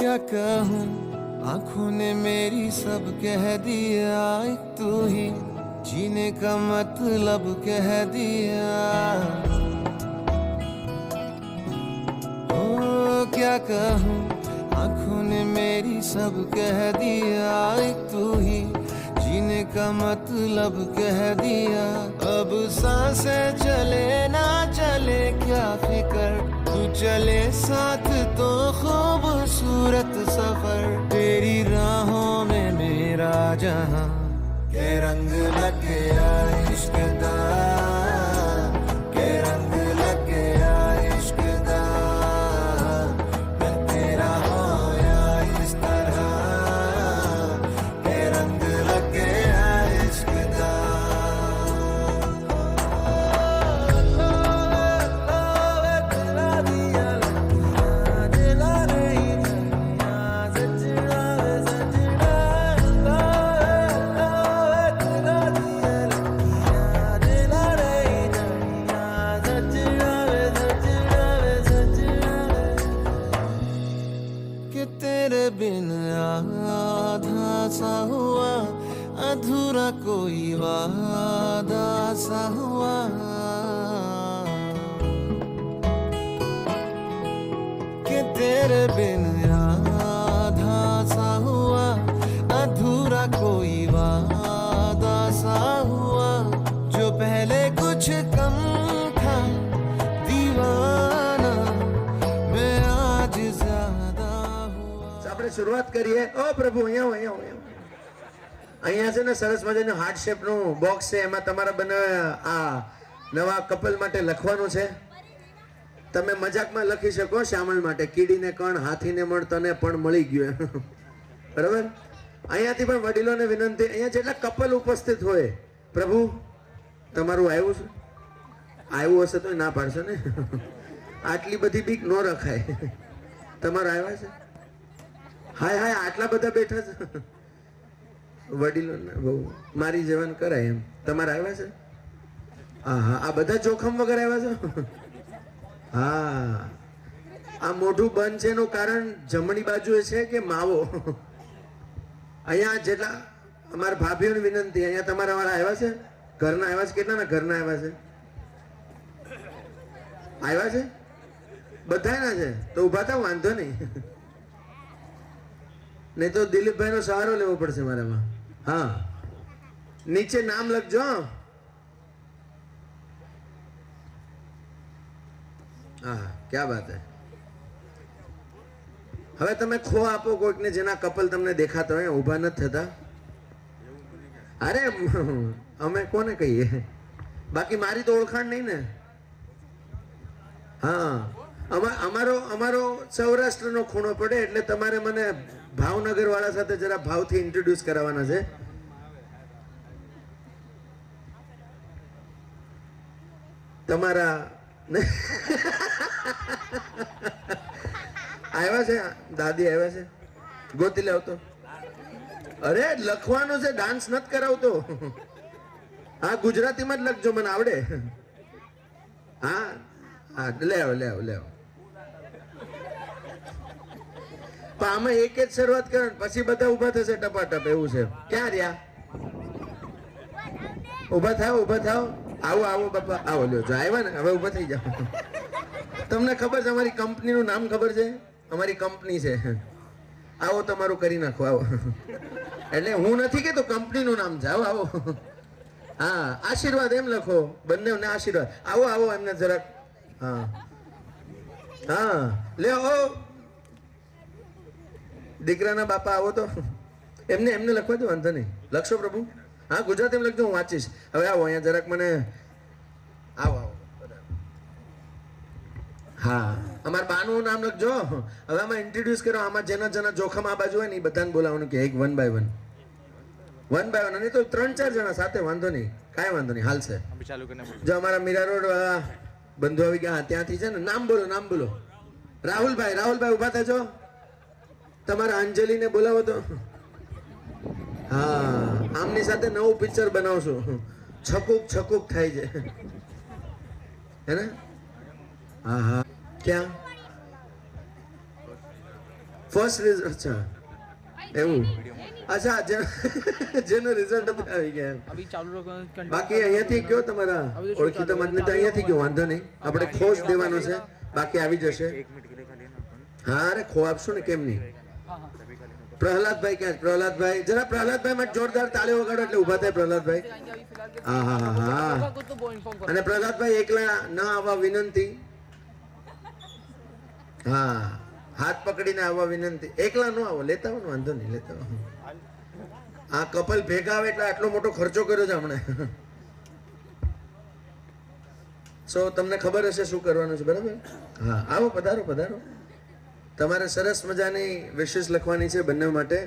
क्या कहूँ, आंखों ने मेरी सब कह दिया, एक तू ही जीने का मतलब कह दिया। ओ क्या कहूँ, आंखों ने मेरी सब कह दिया, एक तू ही जीने का मतलब कह दिया। अब सांसें चले ना चले क्या फिकर, तू चले साथ तो खूबसूरत सफर। तेरी राहों में मेरा जहां के रंग लग गया इश्क दा, के रंग लग गया इश्क दा। मैं तेरा होया इस तरह, के रंग लग गया इश्क दा। कि तेरे बिन आधा सा हुआ, अधूरा कोई वादा सा हुआ। कि तेरे बिन आधा सा हुआ, अधूरा कोई वादा सा हुआ। जो पहले कुछ कम था दीवाना, मैं आज ज्यादा हुआ। આપણે શરૂઆત કરીએ। ઓ પ્રભુ અહીંયા અહીંયા છે ને સરસ મજાનું હાર્ટ શેપનું બોક્સ છે, એમાં તમારા બનાવેલા આ નવા કપલ માટે લખવાનું છે। તમે મજાકમાં લખી શકો શ્યામળ માટે, કીડીને કણ હાથીને મણ તને પણ મળી ગયું, બરાબર। અહીંયાથી પણ વડીલોને વિનંતી, અહીંયા જેટલા કપલ ઉપસ્થિત હોય, પ્રભુ તમારું આવ્યું છે, આવ્યું હશે તો ના પાડશો ને, આટલી બધી બીક ન રખાય। તમારા આવ્યા છે? હાય હાય આટલા બધા બેઠા છે વડીલો, બહુ મારી જવાન કરાય એમ। તમારા આવ્યા છે? હા હા, આ બધા જોખમ વગર આવ્યા છે। હા, આ મોઢું બંધ છે એનું કારણ જમણી બાજુએ છે કે માવો। અહીંયા જેટલા અમારા ભાભીઓની વિનંતી, અહીંયા તમારા વાળા આવ્યા છે? ઘરના આવ્યા છે? કેટલાના ઘરના આવ્યા છે? આવ્યા છે બધાના છે? તો ઉભા થાવ, વાંધો નહીં, નહીં તો દિલીપભાઈ નો સહારો લેવો પડશે મારામાં। હા, નીચે નામ લખજો। હા, ક્યા બાત હે। હવે તમે ખો આપો કોઈકને જેના કપલ તમને દેખાતા હોય, ઊભા નથી થતા। અરે અમે કોને કહીએ, બાકી મારી તો ઓળખાણ નહીં ને। હા, અમારો સૌરાષ્ટ્રનો ખૂણો પડે એટલે તમારે મને ભાવનગર વાળા સાથે જરા ભાવથી ઇન્ટ્રોડ્યુસ કરાવવાના છે। તમારા આવ્યા છે? દાદી આવ્યા છે? ગોતી લાવતો। અરે લખવાનું છે, ડાન્સ નથી કરાવતો। હા, ગુજરાતીમાં જ લખજો, મને આવડે। હા હા, લે આવો લે આવો લે આવો। પણ આમાં એક જ શરૂઆત કરો, પછી બધા ઉભા થશે ટપાટપ, એવું છે। ક્યાં રહ્યા? ઉભા થાવ, ઉભા થાવ। આવો આવો બાપા, આવો લ્યો, જો આવ્યા ને, હવે ઉભા થઈ જાઓ। તમને ખબર છે અમારી કંપનીનું નામ ખબર છે? અમારી કંપની છે, આવો તમારું કરી નાખો, આવો। એટલે હું નથી કેતો, કંપનીનું નામ છે, આવો આવો। હા, આશીર્વાદ એમ લખો, બંને આશીર્વાદ। આવો આવો, એમને જરાક, હા હા, લે ઓ દીકરાના બાપા આવો તો, એમને લખવા દો, વાંધો નહીં, લખશો પ્રભુ? હા, ગુજરાતીમાં લખજો, હું વાંચીશ। હવે આવો અહીંયા જરાક, મને આવો આવો। હા, અમારા બાનું નામ લખજો। હવે આમાં ઇન્ટ્રોડ્યુસ કરો, આમાં જેના જોખમ આ બાજુ હોય ને એ બધાને બોલાવવાનું કે એક વન બાય વન, નહીં તો 3-4 જણા સાથે, વાંધો નહીં, કાંઈ વાંધો નહીં, હાલશે। જો અમારા મીરા રોડ બંધુ આવી ગયા, ત્યાંથી છે ને, નામ બોલો, નામ બોલો। રાહુલભાઈ ઉભા થજો। તમારા અંજલિને બોલાવો તો। હા, આમની સાથે નવું પિક્ચર બનાવશું, છકુક થાય છે, હે ને? हाँ हाँ क्या ફર્સ્ટ રિઝલ્ટ અચ્છા એવું અચ્છા જેનો રિઝલ્ટ આવી ગયા अभी चालू रखो બાકી અહીંયાથી કયો તમારા ઓળખીતા મને તો અહીંયાથી કયો વાંધો નહીં આપણે ખોશ દેવાનો છે બાકી આવી જશે હા અરે ખો આપશું ને કેમ નહીં પ્રહલાદભાઈ ક્યાં છે? પ્રહલાદભાઈ જરા પ્રહલાદભાઈ માટે જોરદાર તાળીઓ વગાડો એટલે ઊભા થાય પ્રહલાદભાઈ હા હા હા હા तो वो इन्फॉर्म અને પ્રહલાદભાઈ એકલા ન આવવા વિનંતી હા હાથ પકડીને આવવા વિનંતી એકલા ન આવો લેતા આવો ને વાંધો નહીં લેતા આવો આ કપલ ભેગા આવે એટલે આટલો મોટો ખર્ચો કર્યો છે હમણાં સો તમને ખબર હશે શું કરવાનું છે બરાબર હા આવો પધારો પધારો તમારે સરસ મજાની વિશેષ લખવાની છે બંને માટે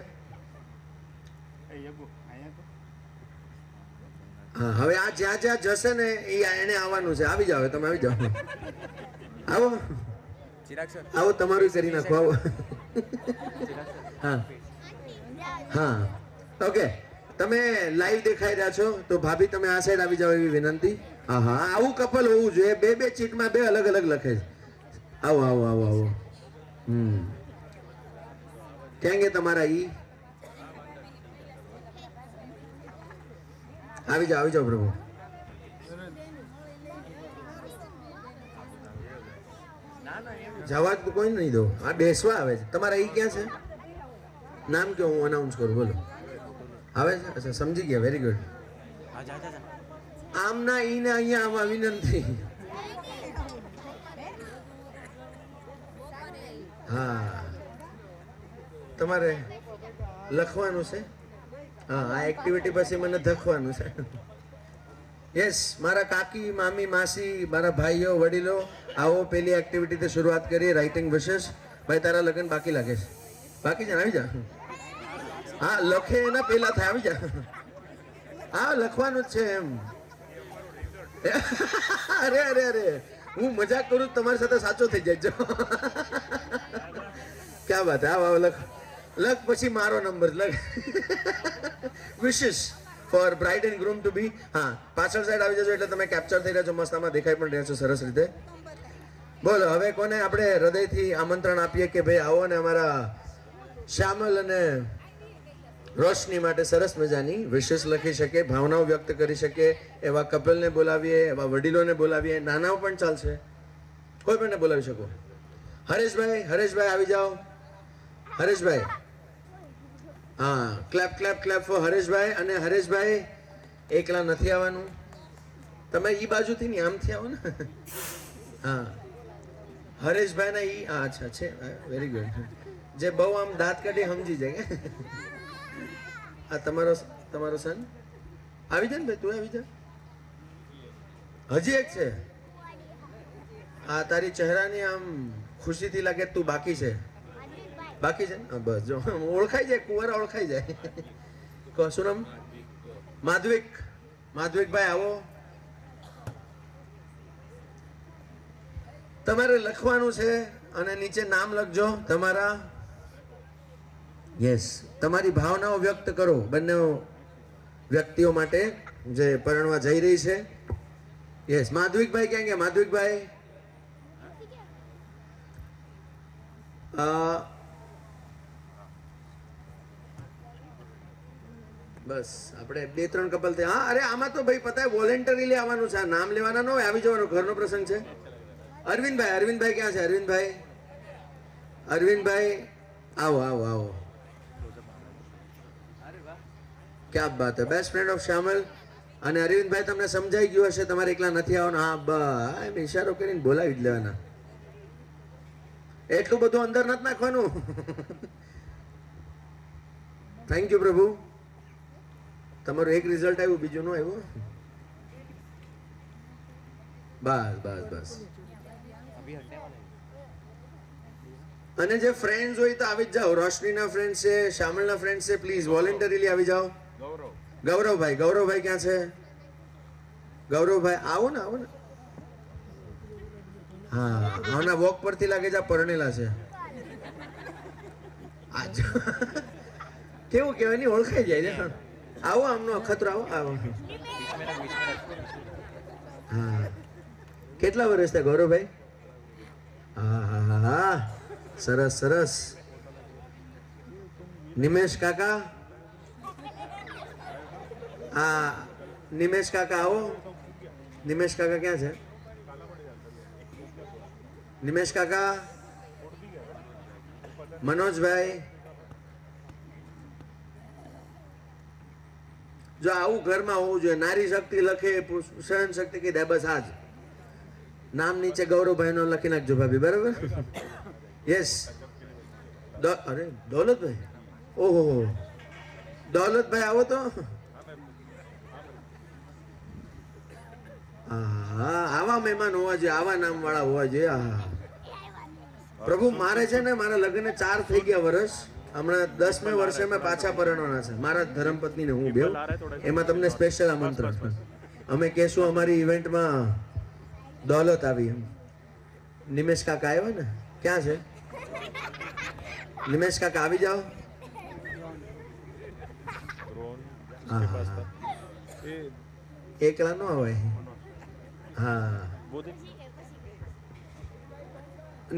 હા હવે આ જ્યાં જ્યાં જશે ને એ એને આવવાનું છે આવી જાઓ તમે આવી જાઓ આવો આવો તમારું કરી નાખો આવો હા હા ઓકે તમે લાઈવ દેખાઈ રહ્યા છો તો ભાભી તમે આ સાઈડ આવી જાઓ એવી વિનંતી હા હા આવું કપલ હોવું જોઈએ બે બે ચીટમાં બે અલગ અલગ લખે છે આવો આવો આવો આવો ક્યાં ગયા તમારા ઈ આવી જાઓ પ્રભુ જવા જ કોઈ નહીં દો આ બેસવા આવે છે તમારા ઈ ક્યાં છે નામ કયો હું અનાઉન્સ કરું બોલો આવે છે અચ્છા સમજી ગયા વેરી ગુડ આમના ઈને અહીંયા આવવા વિનંતી હા તમારે લખવાનું છે હા આ એક્ટિવિટી પછી મને ધખવાનું છે યસ મારા કાકી મામી માસી મારા ભાઈઓ વડીલો આવો પેલી એક્ટિવિટીથી શરૂઆત કરીએ રાઇટિંગ વિશેષ ભાઈ તારા લગ્ન બાકી લાગે છે બાકી છે ને આવી જા હા લખે એના પહેલા થાય આવી જા હા લખવાનું જ છે એમ અરે અરે અરે હું મજાક કરું તમારી સાથે સાચો થઈ જાય ક્યાં વાત આવ આવ લખ લખ પછી મારો નંબર લખ વિશેષ for bride and groom to be હા પાછળ સાઈડ આવી જજો એટલે તમે કેપ્ચર થઈ રહ્યા છો મસ્ત આમાં દેખાઈ પણ રહ્યા છો સરસ રીતે બોલો હવે કોને આપણે હૃદયથી આમંત્રણ આપીએ કે ભાઈ આવો ને અમારા શ્યામલ અને રોશની માટે સરસ મજાની વિશેષ લખી શકે ભાવનાઓ વ્યક્ત કરી શકે એવા કપલને બોલાવીએ એવા વડીલોને બોલાવીએ નાનાઓ પણ ચાલશે કોઈ પણને બોલાવી શકો હરેશભાઈ આવી જાઓ હરેશભાઈ હા clap clap clap for Hareshbhai અને હરેશભાઈ એકલા નથી આવવાનું તમે ઈ બાજુથી નહીં આમથી આવો ને હા હરેશભાઈ ના ઈ અચ્છા છે વેરી ગુડ જે બહુ આમ દાંત કાઢી સમજી જાય આ તમારો સન આવી જા ને ભાઈ તું આવી જા હજી એક છે આ તારી ચહેરાની આમ ખુશીથી લાગે તું બાકી છે ને બસ જો ઓળખાઈ જાય કુંવારા ઓળખાઈ જાય કહો શું નામ માધવિકભાઈ આવો તમારે લખવાનું છે અને નીચે નામ લખજો તમારા યસ તમારી ભાવનાઓ વ્યક્ત કરો બંને વ્યક્તિઓ માટે જે પરણવા જઈ રહી છે યસ માધવિકભાઈ ક્યાં ગયા માધવિકભાઈ બસ આપણે 2-3 કપલ થયા હા અરે આમાં તો ભાઈ પતા વોલેન્ટરીલી આવવાનું છે નામ લેવાના ન હોય આવી જવાનું ઘરનો પ્રસંગ છે અરવિંદભાઈ ક્યાં છે અરવિંદભાઈ આવો ક્યાં બાત હે બેસ્ટ ફ્રેન્ડ ઓફ શ્યામલ અને અરવિંદભાઈ તમને સમજાઈ ગયું હશે તમારે એકલા નથી આવવાનું હા બસ એમ ઈશારો કરીને બોલાવી જ લેવાના એટલું બધું અંદર નથી નાખવાનું થેન્ક યુ પ્રભુ તમારું એક રિઝલ્ટ આવ્યું બીજું નું આવ્યું બસ અને જે ફ્રેન્ડ્સ હોય તો આવી જ જાઓ રોશનીના ફ્રેન્ડ છે શ્યામલના ફ્રેન્ડ છે પ્લીઝ વોલેન્ટરીલી આવી જાઓ ગૌરવભાઈ ક્યાં છે ગૌરવભાઈ આવો ને હા હમણાં વોક પરથી લાગે છે પરણેલા છે કેવું કહેવાય નહીં ઓળખાઈ જાય છે આવો આમનો અખતરો આવો હા કેટલા વર્ષ થયા ગૌરવભાઈ હા સરસ નિમેશ કાકા, આ નિમેશ કાકા આવો. નિમેશ કાકા ક્યાં છે? નિમેશ કાકા, મનોજભાઈ, જો આવું ઘરમાં હોવું જોઈએ. નારી શક્તિ લખે, સહન શક્તિ કીધા, બસ આજ નામ નીચે ગૌરવભાઈ નો લખી નાખજો ભાભી, બરાબર? યસ. અરે દૌલતભાઈ, ઓહો દૌલતભાઈ આવો તો. હા, આવા મહેમાન હોવા જોઈએ, આવા નામ વાળા હોવા જોઈએ. હા પ્રભુ, મારે છે ને મારા લગ્ન 4 થઈ ગયા વર્ષ, હમણાં 10મે વર્ષે મેં પાછા પરણવાના છે. મારા ધર્મપત્ની ને હું બેવ, એમાં તમને સ્પેશિયલ આમંત્રણ. અમે કહેશું અમારી ઇવેન્ટમાં દૌલત આવી. એમ નિમેશ કાકા આવ્યા ને? ક્યાં છે નિમેશ કાકા? આવી જાઓ. એકલા ન આવે. હા,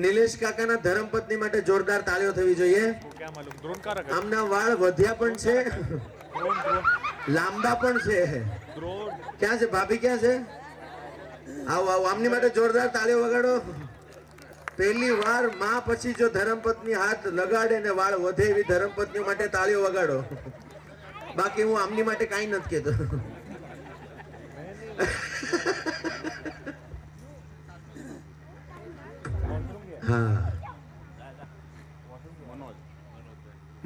નિલેશ કાકાના ધર્મપત્ની માટે જોરદાર તાળીઓ થવી જોઈએ. આમના વાળ વધ્યા પણ છે, લાંબા પણ છે. ક્યાં છે ભાભી? ક્યાં છે? આવો આવો, આમની માટે જોરદાર તાળીઓ વગાડો. પહેલી વાર માં પછી જો ધર્મપત્ની હાથ લગાડે ને વાળ વધે એવી ધર્મપત્ની માટે તાળીઓ વગાડો. બાકી હું આમની માટે કાંઈ નથી કહેતો. હા,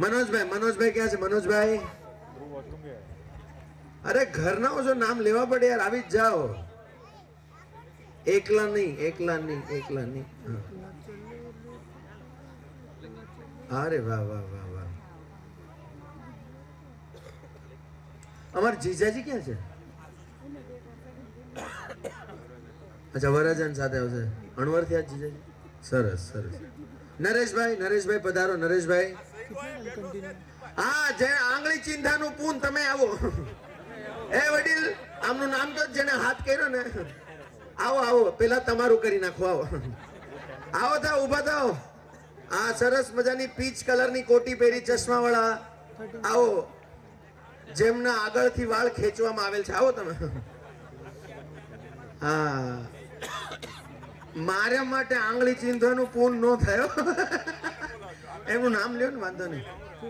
મનોજભાઈ, મનોજભાઈ ક્યાં છે? મનોજભાઈ, અરે ઘરના જો નામ લેવા પડે યાર, આવી જ જાઓ. એકલા નહીં, એકલા નહીં, એકલા નહીં. અરે વાહ વાહ વાહ વાહ. અમાર જીજાજી ક્યાં છે? અચ્છા, વરરાજન સાથે આવશે. અણવર થી આ જીજાજી. સરસ સરસ. નરેશભાઈ, નરેશભાઈ પધારો. નરેશભાઈ, હા, જે આંગળી ચિંધાનું પૂન, તમે આવો. એ વડીલ, આમનું નામ તો જેને હાથ કર્યો ને, આવો આવો, પેલા તમારું કરી નાખો. આવો આવો, થાવ, ઉભા થાવ. આ સરસ મજાની પીચ કલરની કોટી પહેરી, ચશ્મા વાળા આવો, જેમના આગળથી વાળ ખેંચવામાં આવેલ છે. આવો તમે. હા, મારા માટે આંગળી ચિંધવાનું પૂન ન થયો. એનું નામ લ્યો ને, વાંધો નહીં.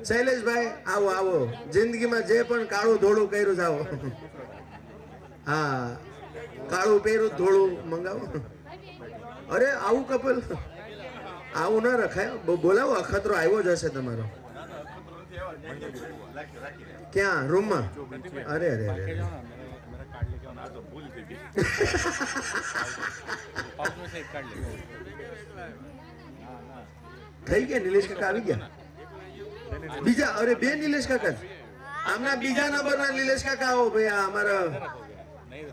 શૈલેષભાઈ આવો આવો, જિંદગીમાં જે પણ કાળું ધોળું કર્યું છે, આવો. હા, કાળું પહેરું, ધોળું મંગાવો. અરે આવું કપલ, આવું ના રખાય. બોલાવો, અખતરો આવ્યો જ હશે તમારો. ક્યાં? રૂમમાં? અરે અરે અરે, થઈ ગયા. નિલેશ કાકા આવી ગયા. બીજા, અરે બે નિલેશ કાકા. આમના બીજા નંબરના નિલેશ કાકા આવો ભાઈ. આ અમારા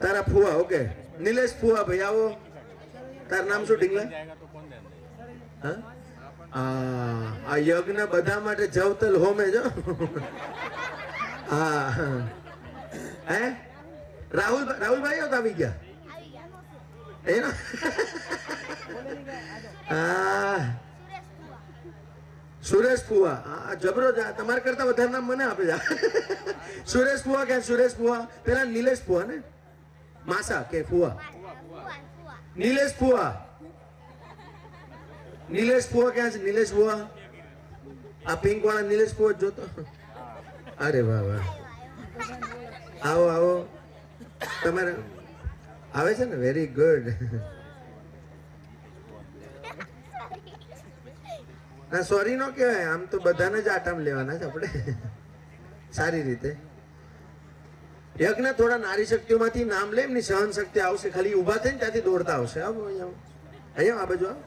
તારા ફુવા. ઓકે, નિલેશ ફુવા ભાઈ આવો. તાર નામ શું? ઢીંગલા. હા, આ યજ્ઞ બધા માટે જવતલ હોમે જો. હા, હે રાહુલ, રાહુલભાઈ આવી ગયા. એનો હા, સુરેશ ફુવા. હા, જબરો. તમારા કરતા વધારે નામ મને આપે છે. સુરેશ ફુવા ક્યાં? સુરેશ ફુવા. પેલા નિલેશ ફુવા ને, માસા કે ફુવા? નિલેશ ફુવા. નિલેશ ફુવા ક્યાં છે? નિલેશ ફુવા. આ પિંક વાળા નિલેશ ફુવા જોતો. અરે વાહ વાહ. આવો આવો. તમારે આવે છે ને? Very good. ના, સોરી નો કહેવાય. આમ તો બધાને જ આટામ લેવાના છે આપણે, સારી રીતે. યજ્ઞ થોડા નારી શક્તિઓમાંથી નામ લે, એમની સહન શક્તિ આવશે. ખાલી ઊભા થઈને ત્યાંથી દોડતા આવશે. આવો અહીંયા, અહીંયા આ બાજુ આવો.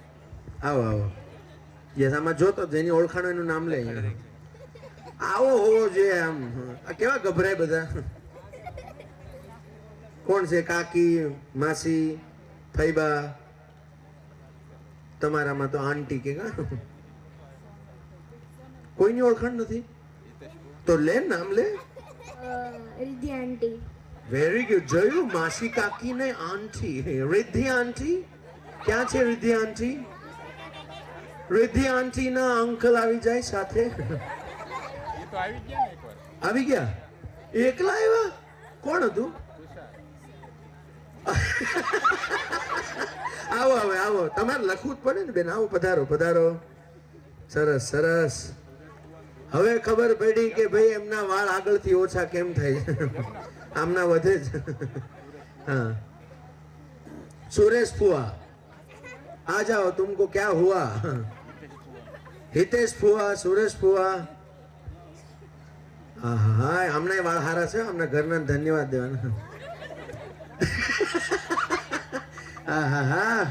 આવો આવો. યસ, આમાં જોતો જેની ઓળખાણ એનું નામ લે. આવો હોવો જોઈએ. આમ આ કેવા ગભરાય બધા. કોણ છે? કાકી, માસી, ફૈબા. તમારામાં તો આંટી કે કોઈની ઓળખાણ નથી તો લે, નામ લે. રિદ્ધિ આંટી. Very good. જોયું? માસી, કાકી ને આંટી. રિદ્ધિ આંટી. ક્યાં છે રિદ્ધિ આંટી? રિદ્ધિ આંટી ના અંકલ આવી જાય સાથે. તો આવી ગયા ને એકવાર. આવી ગયા એકલા આવ્યા કોણ હતું આવો હવે આવો તમારે લખવું જ પડે ને બેન આવો પધારો પધારો સરસ સરસ હવે ખબર પડી કે ભાઈ એમના વાળ આગળથી ઓછા કેમ થાય આમના વધે જ हाँ सुरेश फुआ आ जाओ तुमको क्या हुआ हितेश फुआ सुरेश फुआ हाँ हाँ हाँ हमने वाળ હારા છે હમણાં ઘરના ધન્યવાદ દેવાના હા હા હા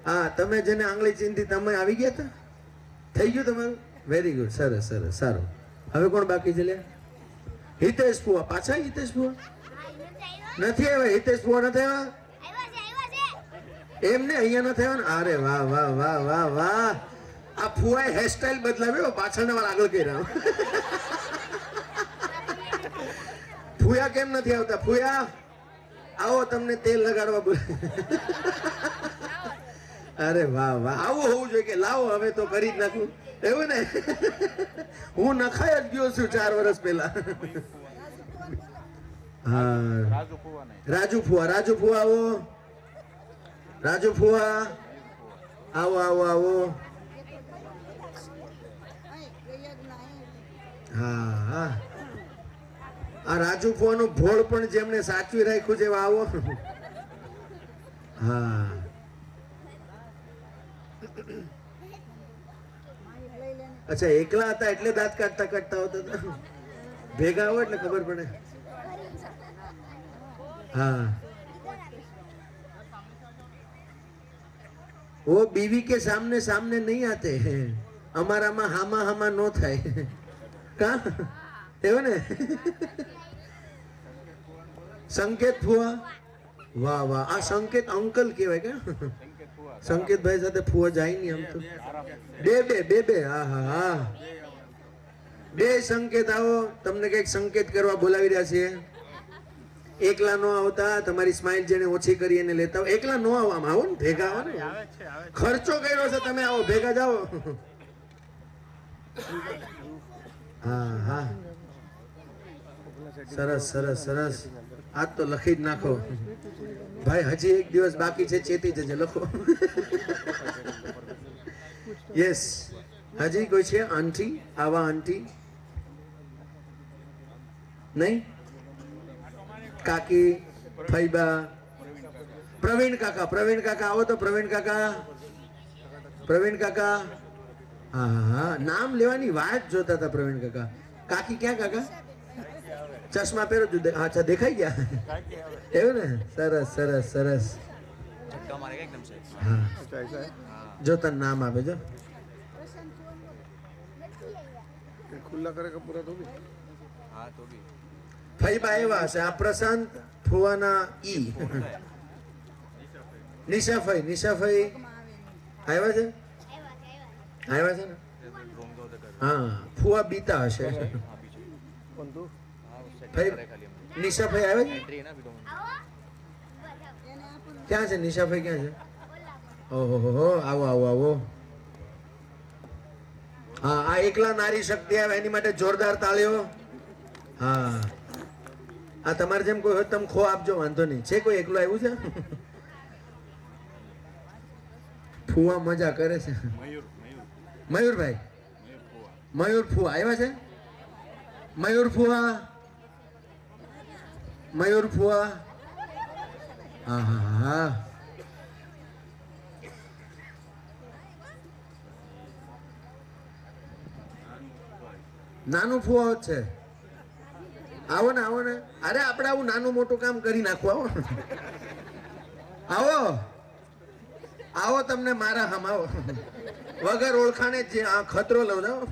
હા તમે જેને આંગળી ચીંધી તમે આવી ગયા હતા થઈ ગયું તમારું વેરી ગુડ સરસ સરસ સારું હવે કોણ બાકી છે લે હિતેશ ફુआ પાછા હિતેશ ફુआ નથી આવ્યા હિતેશ ફુआ નથી આવ્યા એમને અહીંયા નથી આવ્યા અરે વાહ વાહ વાહ વાહ વાહ આ ફુઆએ હેરસ્ટાઈલ બદલાવ્યો પાછળના વાળ આગળ કર્યા ફુયા કેમ નથી આવતા ફુયા આવો તમને તેલ લગાડવા બોલે અરે વાહ વાહ આવું હોવું જોઈએ કે લાવો હવે તો કરી જ નાખું એવું ને હું નખાઈ જ ગયો છું 4 વર્ષ પહેલા હા રાજુ ફુआ આવો રાજુ ફુआ આવો આવો આવો હા હા આ રાજુ ફુઆનું ભોળ પણ જેમને સાચવી રાખ્યું છે એવા આવો હા અચ્છા એકલા હતા એટલે દાંત કાઢતા કાઢતા હોતા ભેગા આવો એટલે ખબર પડે हाँ वो बीवी के सामने सामने नहीं आते हैं हमारा में हामा हामा नो થાય કા એવું ને સંકેત ફુआ વાહ વાહ આ સંકેત અંકલ કહેવાય કે સંકેત ભાઈ સાથે ફુआ જાય નહીં આમ તો બે હા હા હા બે સંકેત આવો તમને કઈક સંકેત કરવા બોલાવી રહ્યા છીએ એકલા નો આવતા તમારી સ્માઈલ જેને ઓછી કરી એને લેતા એકલા નો આવવામાં આવો ને ભેગા આવો ને ખર્ચો કર્યો છે તમે આવો ભેગા જાઓ હા હા સરસ સરસ સરસ આજ તો લખી જ નાખો ભાઈ હજી એક દિવસ બાકી છે ચેતી જજે લખો યસ હજી કોઈ છે આંટી આવા આંટી નહીં કાકી ફૈબા પ્રવીણ કાકા આવો તો પ્રવીણ કાકા હા હા નામ લેવાની વાત જોતા હતા પ્રવીણ કાકા કાકી ક્યાં કાકા ચશ્મા પહેરો અચ્છા દેખાઈ ગયા એવું ને સરસ સરસ સરસ હા જો તને નામ આપે જો खुला करे का पूरा तो भी हाँ तो भी ફૈબા આવ્યા છે આ પ્રશાંત ફુવાના ઈ નિશાફઈ આવ્યા છે ને હા ફુવા બીતા હશે નિશાફઈ આવે છે ક્યાં છે નિશાફઈ ક્યાં છે ઓહો આવો આવો આવો હા આ એકલા નારી શક્તિ આવે એની માટે જોરદાર તાળીઓ હા આ તમારે જેમ કોઈ હોય તમે ખો આપજો વાંધો નહીં છે કોઈ એકલું આવ્યું છે ફુવા મજા કરે છે મયુરભાઈ મયુર ફુવા આવ્યા છે મયુર ફુવા હા હા હા નાનું ફુવા છે આવો ને અરે આપણે આવું નાનું મોટું કામ કરી નાખવું આવો તમને મારા હમ આવો વગર ઓળખાણે જે આ ખતરો લઉં જાઓ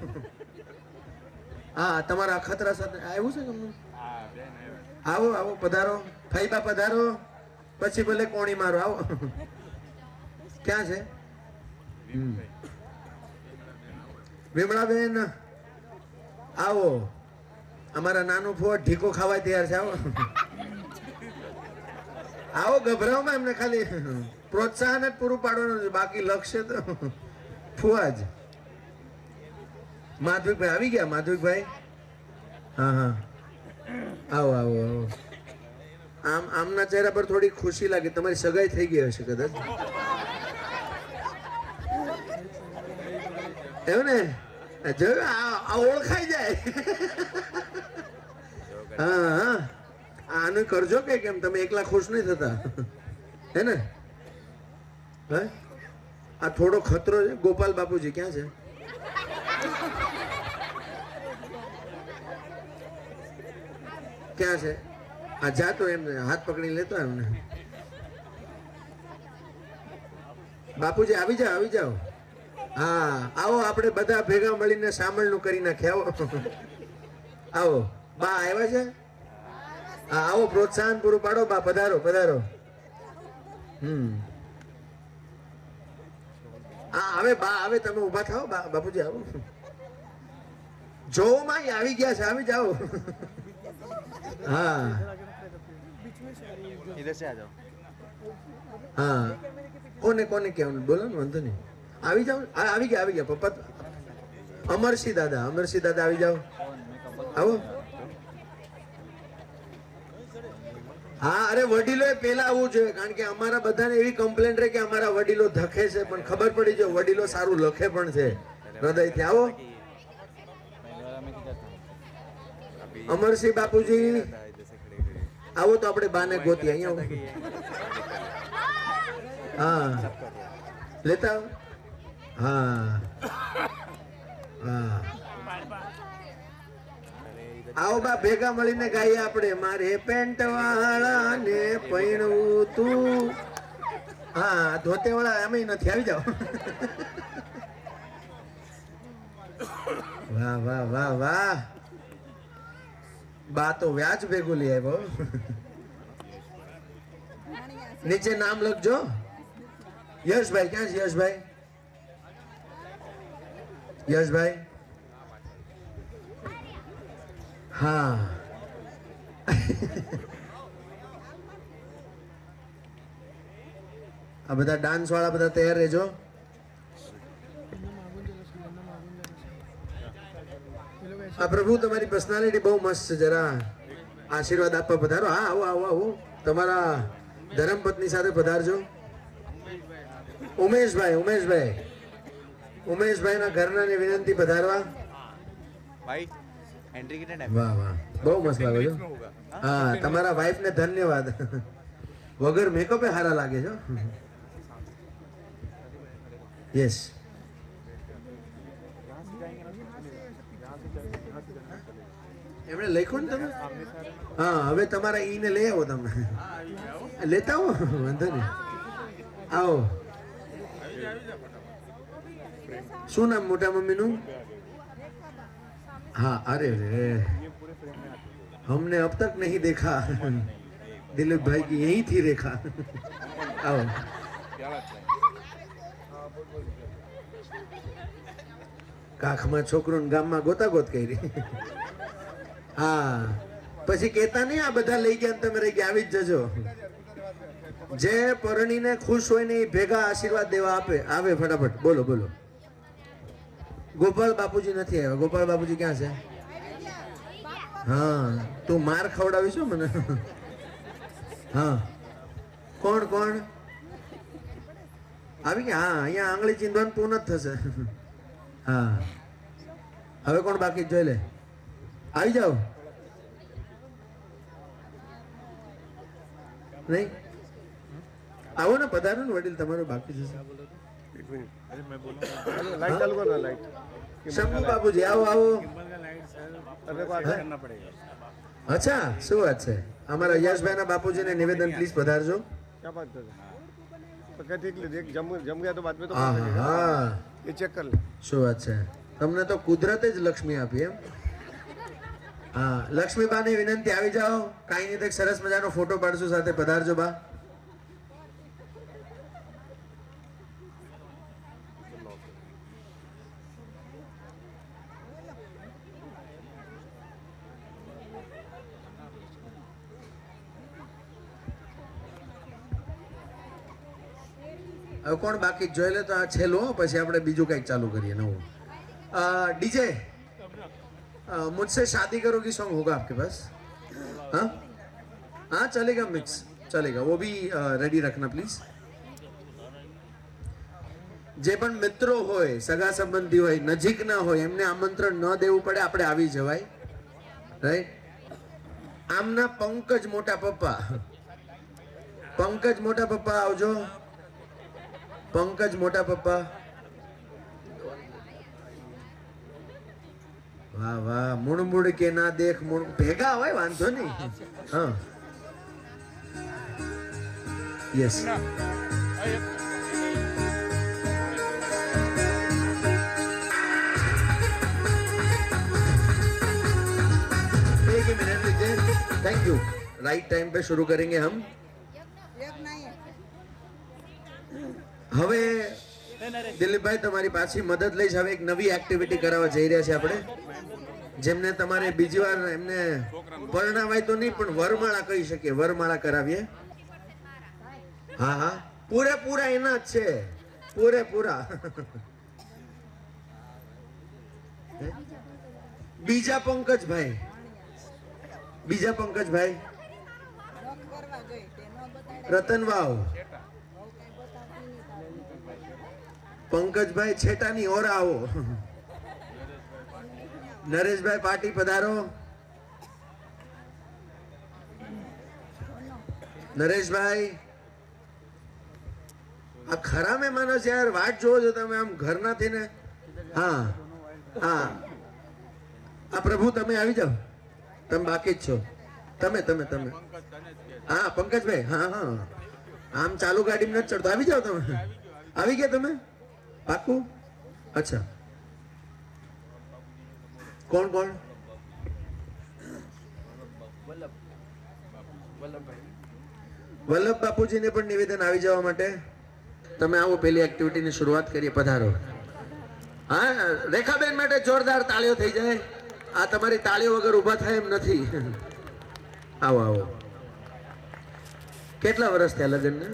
હા તમારા ખતરા સાથે આવ્યું છે તમને આવો પધારો ફૈબા પધારો પછી ભલે કોણી મારો આવો ક્યાં છે વિમળાબેન આવો અમારા નાનું ફોટ ઢીકો ખાવા તૈયાર છે આવો ગભરાવમાં એમને ખાલી પ્રોત્સાહન જ પૂરું પાડવાનું છે બાકી લક્ષ્ય તો ફુવા જ માધવિકભાઈ આવી ગયા? માધવિકભાઈ, હા હા, આવો આવો આવો. આમના ચહેરા પર થોડી ખુશી લાગે, તમારી સગાઈ થઈ ગઈ હશે કદાચ, એવું ને? જોયું, આ ઓળખાઈ જાય. હા હા, આનું કરજો કે કેમ, તમે એકલા ખુશ નહીં થતા, હે ને? હે, આ થોડો ખતરો છે. ગોપાલ બાપુજી ક્યાં છે? ક્યાં છે? આ જાતો એમને હાથ પકડી લેતો એમને. બાપુજી આવી જાઓ, આવી જાઓ. હા આવો, આપણે બધા ભેગા મળીને સામળનું કરી નાખીએ. આવો આવો. બા આવ્યા છે? હા આવો, પ્રોત્સાહન પૂરું પાડો. બા પધારો પધારો. હા હવે બા આવે, તમે ઊભા થાઓ. બાપુજી આવો. જોવો માં આવી ગયા છે, આવી જાઓ. हाँ इधर से आ जाओ. हाँ, कोने कोने क्या बोलो ना, वांधो नहीं. આવી જાઓ. આવી ગયા પપ્પા. અમરસિંહ દાદા, અમરસિંહ દાદા આવી જાઓ. આવો. હા અરે વડીલો પેલા આવવું જોઈએ, કારણ કે અમારા બધાને એવી કમ્પ્લેન્ટ રહે કે અમારા વડીલો ધકે છે, પણ ખબર પડી જો વડીલો સારું લખે પણ છે હૃદયથી. આવો અમરસિંહ બાપુજી, આવો તો આપણે બાને ગોતી. અહીંયા હા લેતા આવો. હા હા આવો બા, ભેગા મળીને ગાઈએ આપણે. મારે પેન્ટ વાળા ને પૈણવું તું. હા ધોતે વાળા એમ નથી. આવી જાઓ. વાહ વાહ વાહ વાહ. બા તો વ્યાજ ભેગું લઈ આવ્યો. નીચે નામ લખજો. યશભાઈ ક્યાં છે? યશભાઈ, યશભાઈ. હા આ બધા ડાન્સ વાળા બધા તૈયાર રહેજો. આ પ્રભુ તમારી પર્સનાલિટી બહુ મસ્ત છે, જરા આશીર્વાદ આપવા પધારો. હા આવો આવો આવો. તમારા ધર્મપત્ની સાથે પધારજો. ઉમેશભાઈ, ઉમેશભાઈ, ઉમેશભાઈ ના ઘરના ને વિનંતી પધારવા. भाई एंट्री कितने टाइम? વાહ વાહ, બહુ મસ્ત લાગે છો. હા તમારા વાઈફ ને ધન્યવાદ. વગર મેકઅપે હારા લાગે છો. યસ. એમણે લખ્યું ને તમે? હા હવે તમારા ઈ ને લઈ આવો. તમે લેતા આવો, વાંધો નહીં. આવો. શું નામ મોટા મમ્મી નું? हाँ अरे रे, हमने अब तक नहीं देखा दिलीप भाई की यही थी रेखा. आओ. કાખમાં છોકરો ગામમાં ગોતા ગોત કરી. હા પછી કેતા નહીં આ બધા લઈ ગયા તમે રહી ગયા. આવી જ જજો. જે પરણીને ખુશ હોય ને એ ભેગા આશીર્વાદ દેવા આવે ફટાફટ. બોલો બોલો. ગોપાલ બાપુજી નથી આવ્યા. ગોપાલ બાપુજી ક્યાં છે? હા તું માર ખવડાવીશ મને. હા કોણ કોણ આવી ગયા? હા અહીંયા આંગળી ચીંધવાનું પૂર્ણ જ થશે. હા હવે કોણ બાકી જોઈ લે. આવી જાઓ. નહીં આવો ને, પધારો ને વડીલ, તમારું બાકી જશે. लाइट चालू करना. लाइट શંભુ બાપુજી આવો આવો. करना पड़ेगा. અચ્છા શું વાત છે? અમારા યશભાઈ ના બાપુજીને નિવેદન પ્લીઝ પધારજો. क्या बात कर रहे हैं? तो क्या ठीक ले, देख जम गया तो बाद में तो હા હા ये चेक कर ले. શું વાત છે? તમને તો કુદરતે જ લક્ષ્મી આપી એમ. હા લક્ષ્મીબાની વિનંતી, આવી જાઓ. કાંઈ નહીં તો એક સરસ મજાનો ફોટો પાડશું સાથે. પધારજો બા. હવે કોણ બાકી જોઈ લે તો આ છેલ્લું, પછી આપણે બીજું કંઈક ચાલુ કરીએ નવું. डीजे मुझसे शादी करोगी सॉन्ग होगा आपके पास? हाँ हाँ चलेगा, मिक्स चलेगा, वो भी रेडी रखना प्लीज. જે પણ મિત્રો હોય, સગા સંબંધી હોય, નજીકના હોય, એમને આમંત્રણ ન દેવું પડે, આપણે આવી જવાય, રાઈટ? આમના પંકજ મોટા પપ્પા, પંકજ મોટા પપ્પા આવજો. પંકજ મોટા પપ્પા, વાહ વાહ. મૂળ કે ના દેખ મૂળ ભેગા હોય, વાંધો નહીં. હા yes. Thank you. Right time पे शुरू करेंगे हम. હવે દિલીપભાઈ તમારી પાછી મદદ લઈશ. હવે એક નવી એક્ટિવિટી કરાવવા જઈ રહ્યા છે આપણે, જેમને તમારે બીજી વાર એમને પરણાવાય તો નહીં પણ વરમાળા કહી શકીએ, વરમાળા કરાવીએ. હા હા પૂરેપૂરા એના જ છે, પૂરેપૂરા. બીજા પંકજભાઈ, બીજા પંકજભાઈ રતનવાવ, પંકજભાઈ છેટાની ઓર આવો. નરેશભાઈ પાટી પધારો. નરેશભાઈ આ ખરા મહેમાનો છે યાર, વાટ જોવો છો તમે આમ ઘરના થઈને. હા હા આ પ્રભુ તમે આવી જાઓ, તમે બાકી જ છો. તમે તમે તમે હા પંકજભાઈ, હા હા આમ ચાલુ ગાડી નથી ચડતો, આવી જાઓ તમે. આવી ગયા તમે? પાકું? અચ્છા કોણ કોણ? વલ્લભ બાપુજીને પણ નિવેદન આવી જવા માટે. તમે આવો, પેલી એક્ટિવિટીની શરૂઆત કરીએ. પધારો. હા રેખાબેન માટે જોરદાર તાળીઓ થઈ જાય. આ તમારી તાળીઓ વગર ઊભા થાય એમ નથી. आओ आओ. કેટલા વર્ષ થયા લગ્નને?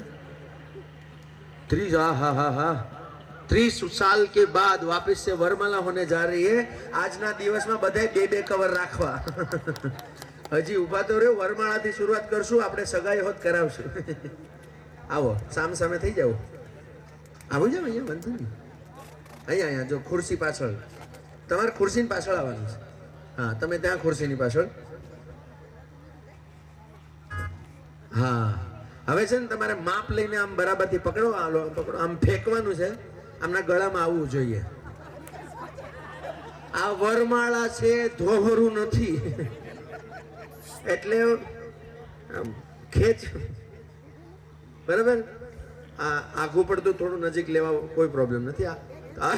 30. हाँ हाँ हाँ 30 साल के बाद वापस से वरमाला होने जा रही है. આજના દિવસમાં બધાય બે કવર રાખવા. હજી ઊભા તો રહ્યો, વરમાળાથી શરૂઆત કરશું આપણે, સગાઈ હોત કરાવશું. આવો સામ સામે થઈ જાવ. આવું જાવ અહીંયા, વાંધો નહીં. અહીંયા અહીંયા જો ખુરશી પાછળ, તમારે ખુરશીની પાછળ આવવાનું છે. હા તમે ત્યાં ખુરશીની પાછળ. હા હવે છે ને તમારે માપ લઈને આમ બરાબરથી પકડો, પકડો, આમ ફેંકવાનું છે. આમના ગળામાં આવવું જોઈએ. આ વરમાળા છે, ધોહરું નથી. એટલે આમ ખેંચ, બરાબર. આ આઘું પડતું થોડું નજીક લેવા કોઈ પ્રોબ્લેમ નથી. આ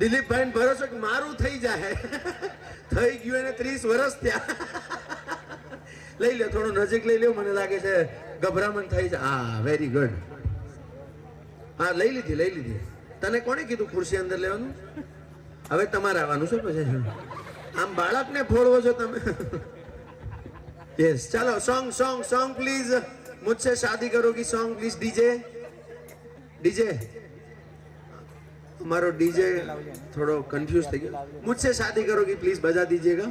દિલીપભાઈ ભરોસો કે મારું થઈ જાય. થઈ ગયું એને 30 વર્ષ થયા. લઈ લો, થોડું નજીક લઈ લો, મને લાગે છે ગભરામણ થઈ જાય. હા વેરી ગુડ. હા લઈ લીધી, લઈ લીધી. તને કોણે કીધું ખુરશી અંદર લેવાનું? હવે તમારે આવવાનું છે પછી. આમ બાળકને ફોડવો છો તમે. યસ ચાલો સોંગ સોંગ સોંગ પ્લીઝ. મુझसे शादी करोगी सॉन्ग प्लीज. डीजे डीजे हमारो डीजे थोड़ो कंफ्यूज થઈ ગયો. मुझसे शादी करोगी प्लीज बजा दीजिएगा.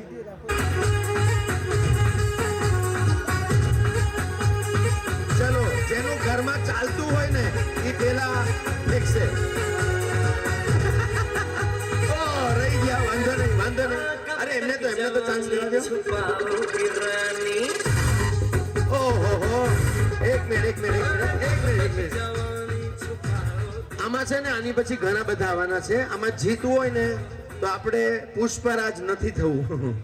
चलो જેનું ઘરમાં ચાલતું હોય ને એ પેલા ફિક્સે. ઓ રહી ગયા, વાંધો નહીં વાંધો નહીં. અરે એમને તો ચાન્સ લેવા દો. ઓહો એક મિનિટ. આમાં છે ને આની પછી ઘણા બધા આવવાના છે. આમાં જીતવું હોય ને તો આપણે પુષ્પરાજ નથી થવું.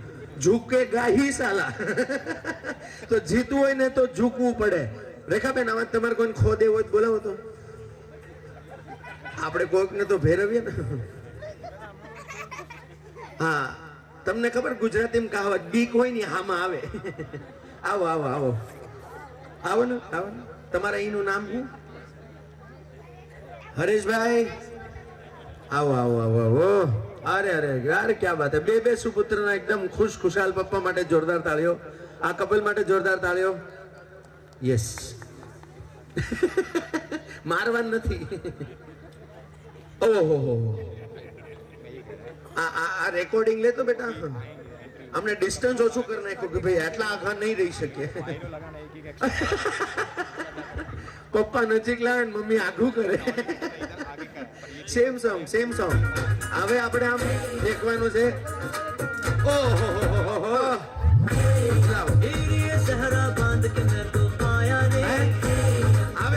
ઝૂકેગા હી સાલા. તો જીતવું હોય ને તો ઝૂકવું પડે. રેખાબેન આમાં તમારે કોઈને ખો દેવો હોય તો બોલાવો. તો આપણે કોઈકને તો ભેરવીએ ને. હા તમને ખબર ગુજરાતીમાં કહાવત બીક હોય ને હામાં આવે. આવો આવો આવો આવો ને, આવો ને. તમારા એનું નામ શું? હરેશભાઈ આવો આવો આવો આવો. અરે અરે યાર ક્યાં બાત હે. બે સુપુત્રના એકદમ ખુશાલ પપ્પા માટે જોરદાર તાળીઓ. આ કપલ માટે જોરદાર તાળીઓ. યસ. મારવાનું નથી. ઓહો આ રેકોર્ડિંગ લેતો બેટા અમને ડિસ્ટન્સ ઓછું કરી નાખ્યું કે ભાઈ આટલા આઘા નહીં રહી શકે પપ્પા નજીક લાવે ને મમ્મી આઘું કરે સેમ સોંગ હવે આપણે આમ દેખવાનું છે ઓહો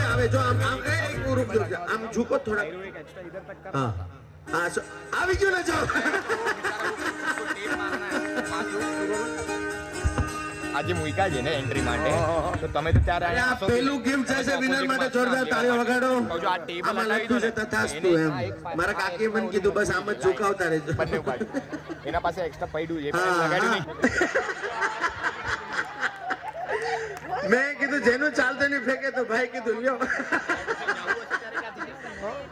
આવે જો આમ આમ ઝૂકો થોડા હા આવી ગયો ને જો આજે મુઈકા છે ને એન્ટ્રી માટે તો તમે તો ત્યારે આ પહેલું ગિફ્ટ છે વિનર માટે જોરદાર તાળીઓ વગાડો આ ટેબલ આમાં લખ્યું છે તથાસ્તુ એમ મારા કાકીએ મને કીધું બસ આમ જ ઝુકાવતા રહેજો બંને બાજુ એના પાસે એક્સ્ટ્રા પડ્યું છે પણ લગાડ્યું નહીં મેં કીધું જેનું ચાલતું નહીં ફેંકે તો ભાઈ કીધું લ્યો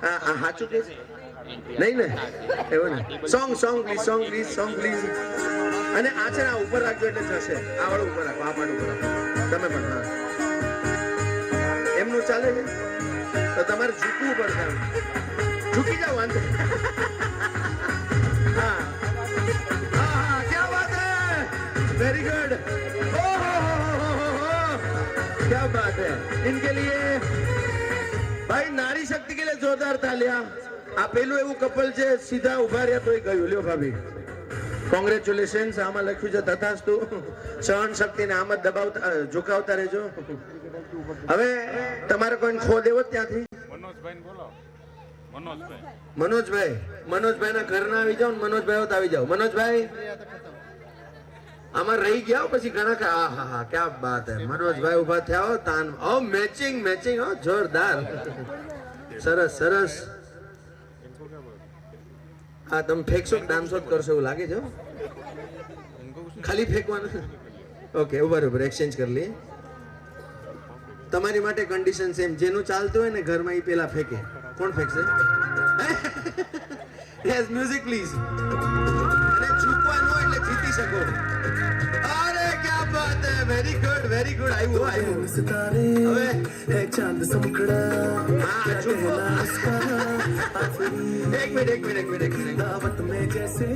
હા સાચું કે નહીં ને એવું ને સોંગ પ્લીઝ અને આ છે ને આ ઉપર રાખજો એટલે જશે આ વાળું ઉપર રાખો આ પાડ ઉપર રાખો તમે પણ હા એમનું ચાલે છે તો તમારે ઝૂકવું પડશે ઝૂકી જાવ વાંધો હા ક્યાં વાત હે વેરી ગુડ क्या बात है इनके लिए भाई नारी शक्ति के लिए जोरदार तालियां આ પેલું એવું કપલ છે સીધા ઉભા રહ્યા તોય ગયું લ્યો ભાભી કોંગ્રેચ્યુલેશન્સ આમાં લખ્યું છે તથાસ્તુ સહન શક્તિને આમ જ દબાવતા ઝુકાવતા રહેજો હવે તમારે કોઈને ખો દેવો ત્યાંથી મનોજભાઈ ના ઘરના આવી જાઓ મનોજભાઈ હોત આવી જાઓ મનોજભાઈ આમાં રહી ગયા પછી ઘણા હા ક્યાં બાત હે મનોજભાઈ ઉભા થયા હો તાન ઓ મેચિંગ હો જોરદાર સરસ હા તમે ફેંકશો ડાન્સો જ કરશો એવું લાગે છે ખાલી ફેંકવાનું ઓકે બરોબર એક્સચેન્જ કરી લઈએ તમારી માટે કન્ડિશન સેમ જેનું ચાલતું હોય ને ઘરમાં એ પેલા ફેંકે કોણ ફેંકશે યસ મ્યુઝિક પ્લીઝ અને ચૂકવાનું એટલે જીતી શકો અરે ક્યા બાત હે વેરી ગુડ આવ્યું હવે હે ચાંદ સમકડા હા ચૂકો એક મિનિટ દાવત મે જૈસે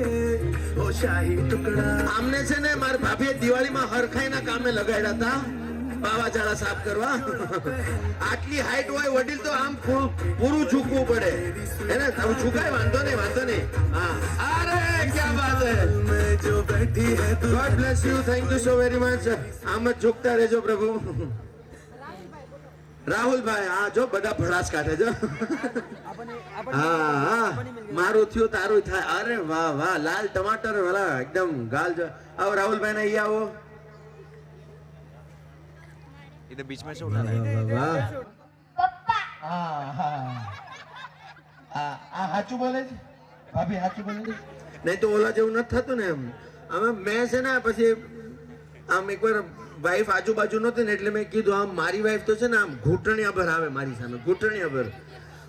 ઓ શાહી ટુકડા આમને છે ને મારા ભાભીએ દિવાળીમાં હરખાઈના કામે લગાડ્યા હતા પાવાચાળા સાફ કરવા આટલી હાઈટ હોય વડીલ તો આમ પૂરું ઝૂકવું પડે એને ઝુકાય વાંધો નહીં હા અરે ક્યા બાત હે જો બેઠી હે God bless you thank you so very much આમ જ ઝુકતા રહેજો પ્રભુ રાહુલભાઈ હા જો બધા ભડાસ કાઢે જો હા મારું થયું તારું થાય અરે વાહ લાલ ટમાટર વાલા એકદમ ગાલ જો આવો રાહુલભાઈ ને અહીંયા આવો इधर बीच में से उठा रहा है વાહ આ સાચું બોલે છે ભાભી સાચું બોલે છે નહીં તો ઓલા જેવું નથી થતું ને એમ હવે મેં છે ને પછી આમ એકવાર વાઈફ આજુબાજુ નહોતી ને એટલે મેં કીધું આમ મારી વાઈફ તો છે ને આમ ઘૂંટણિયા ભર આવે મારી સામે ઘૂંટણિયા ભર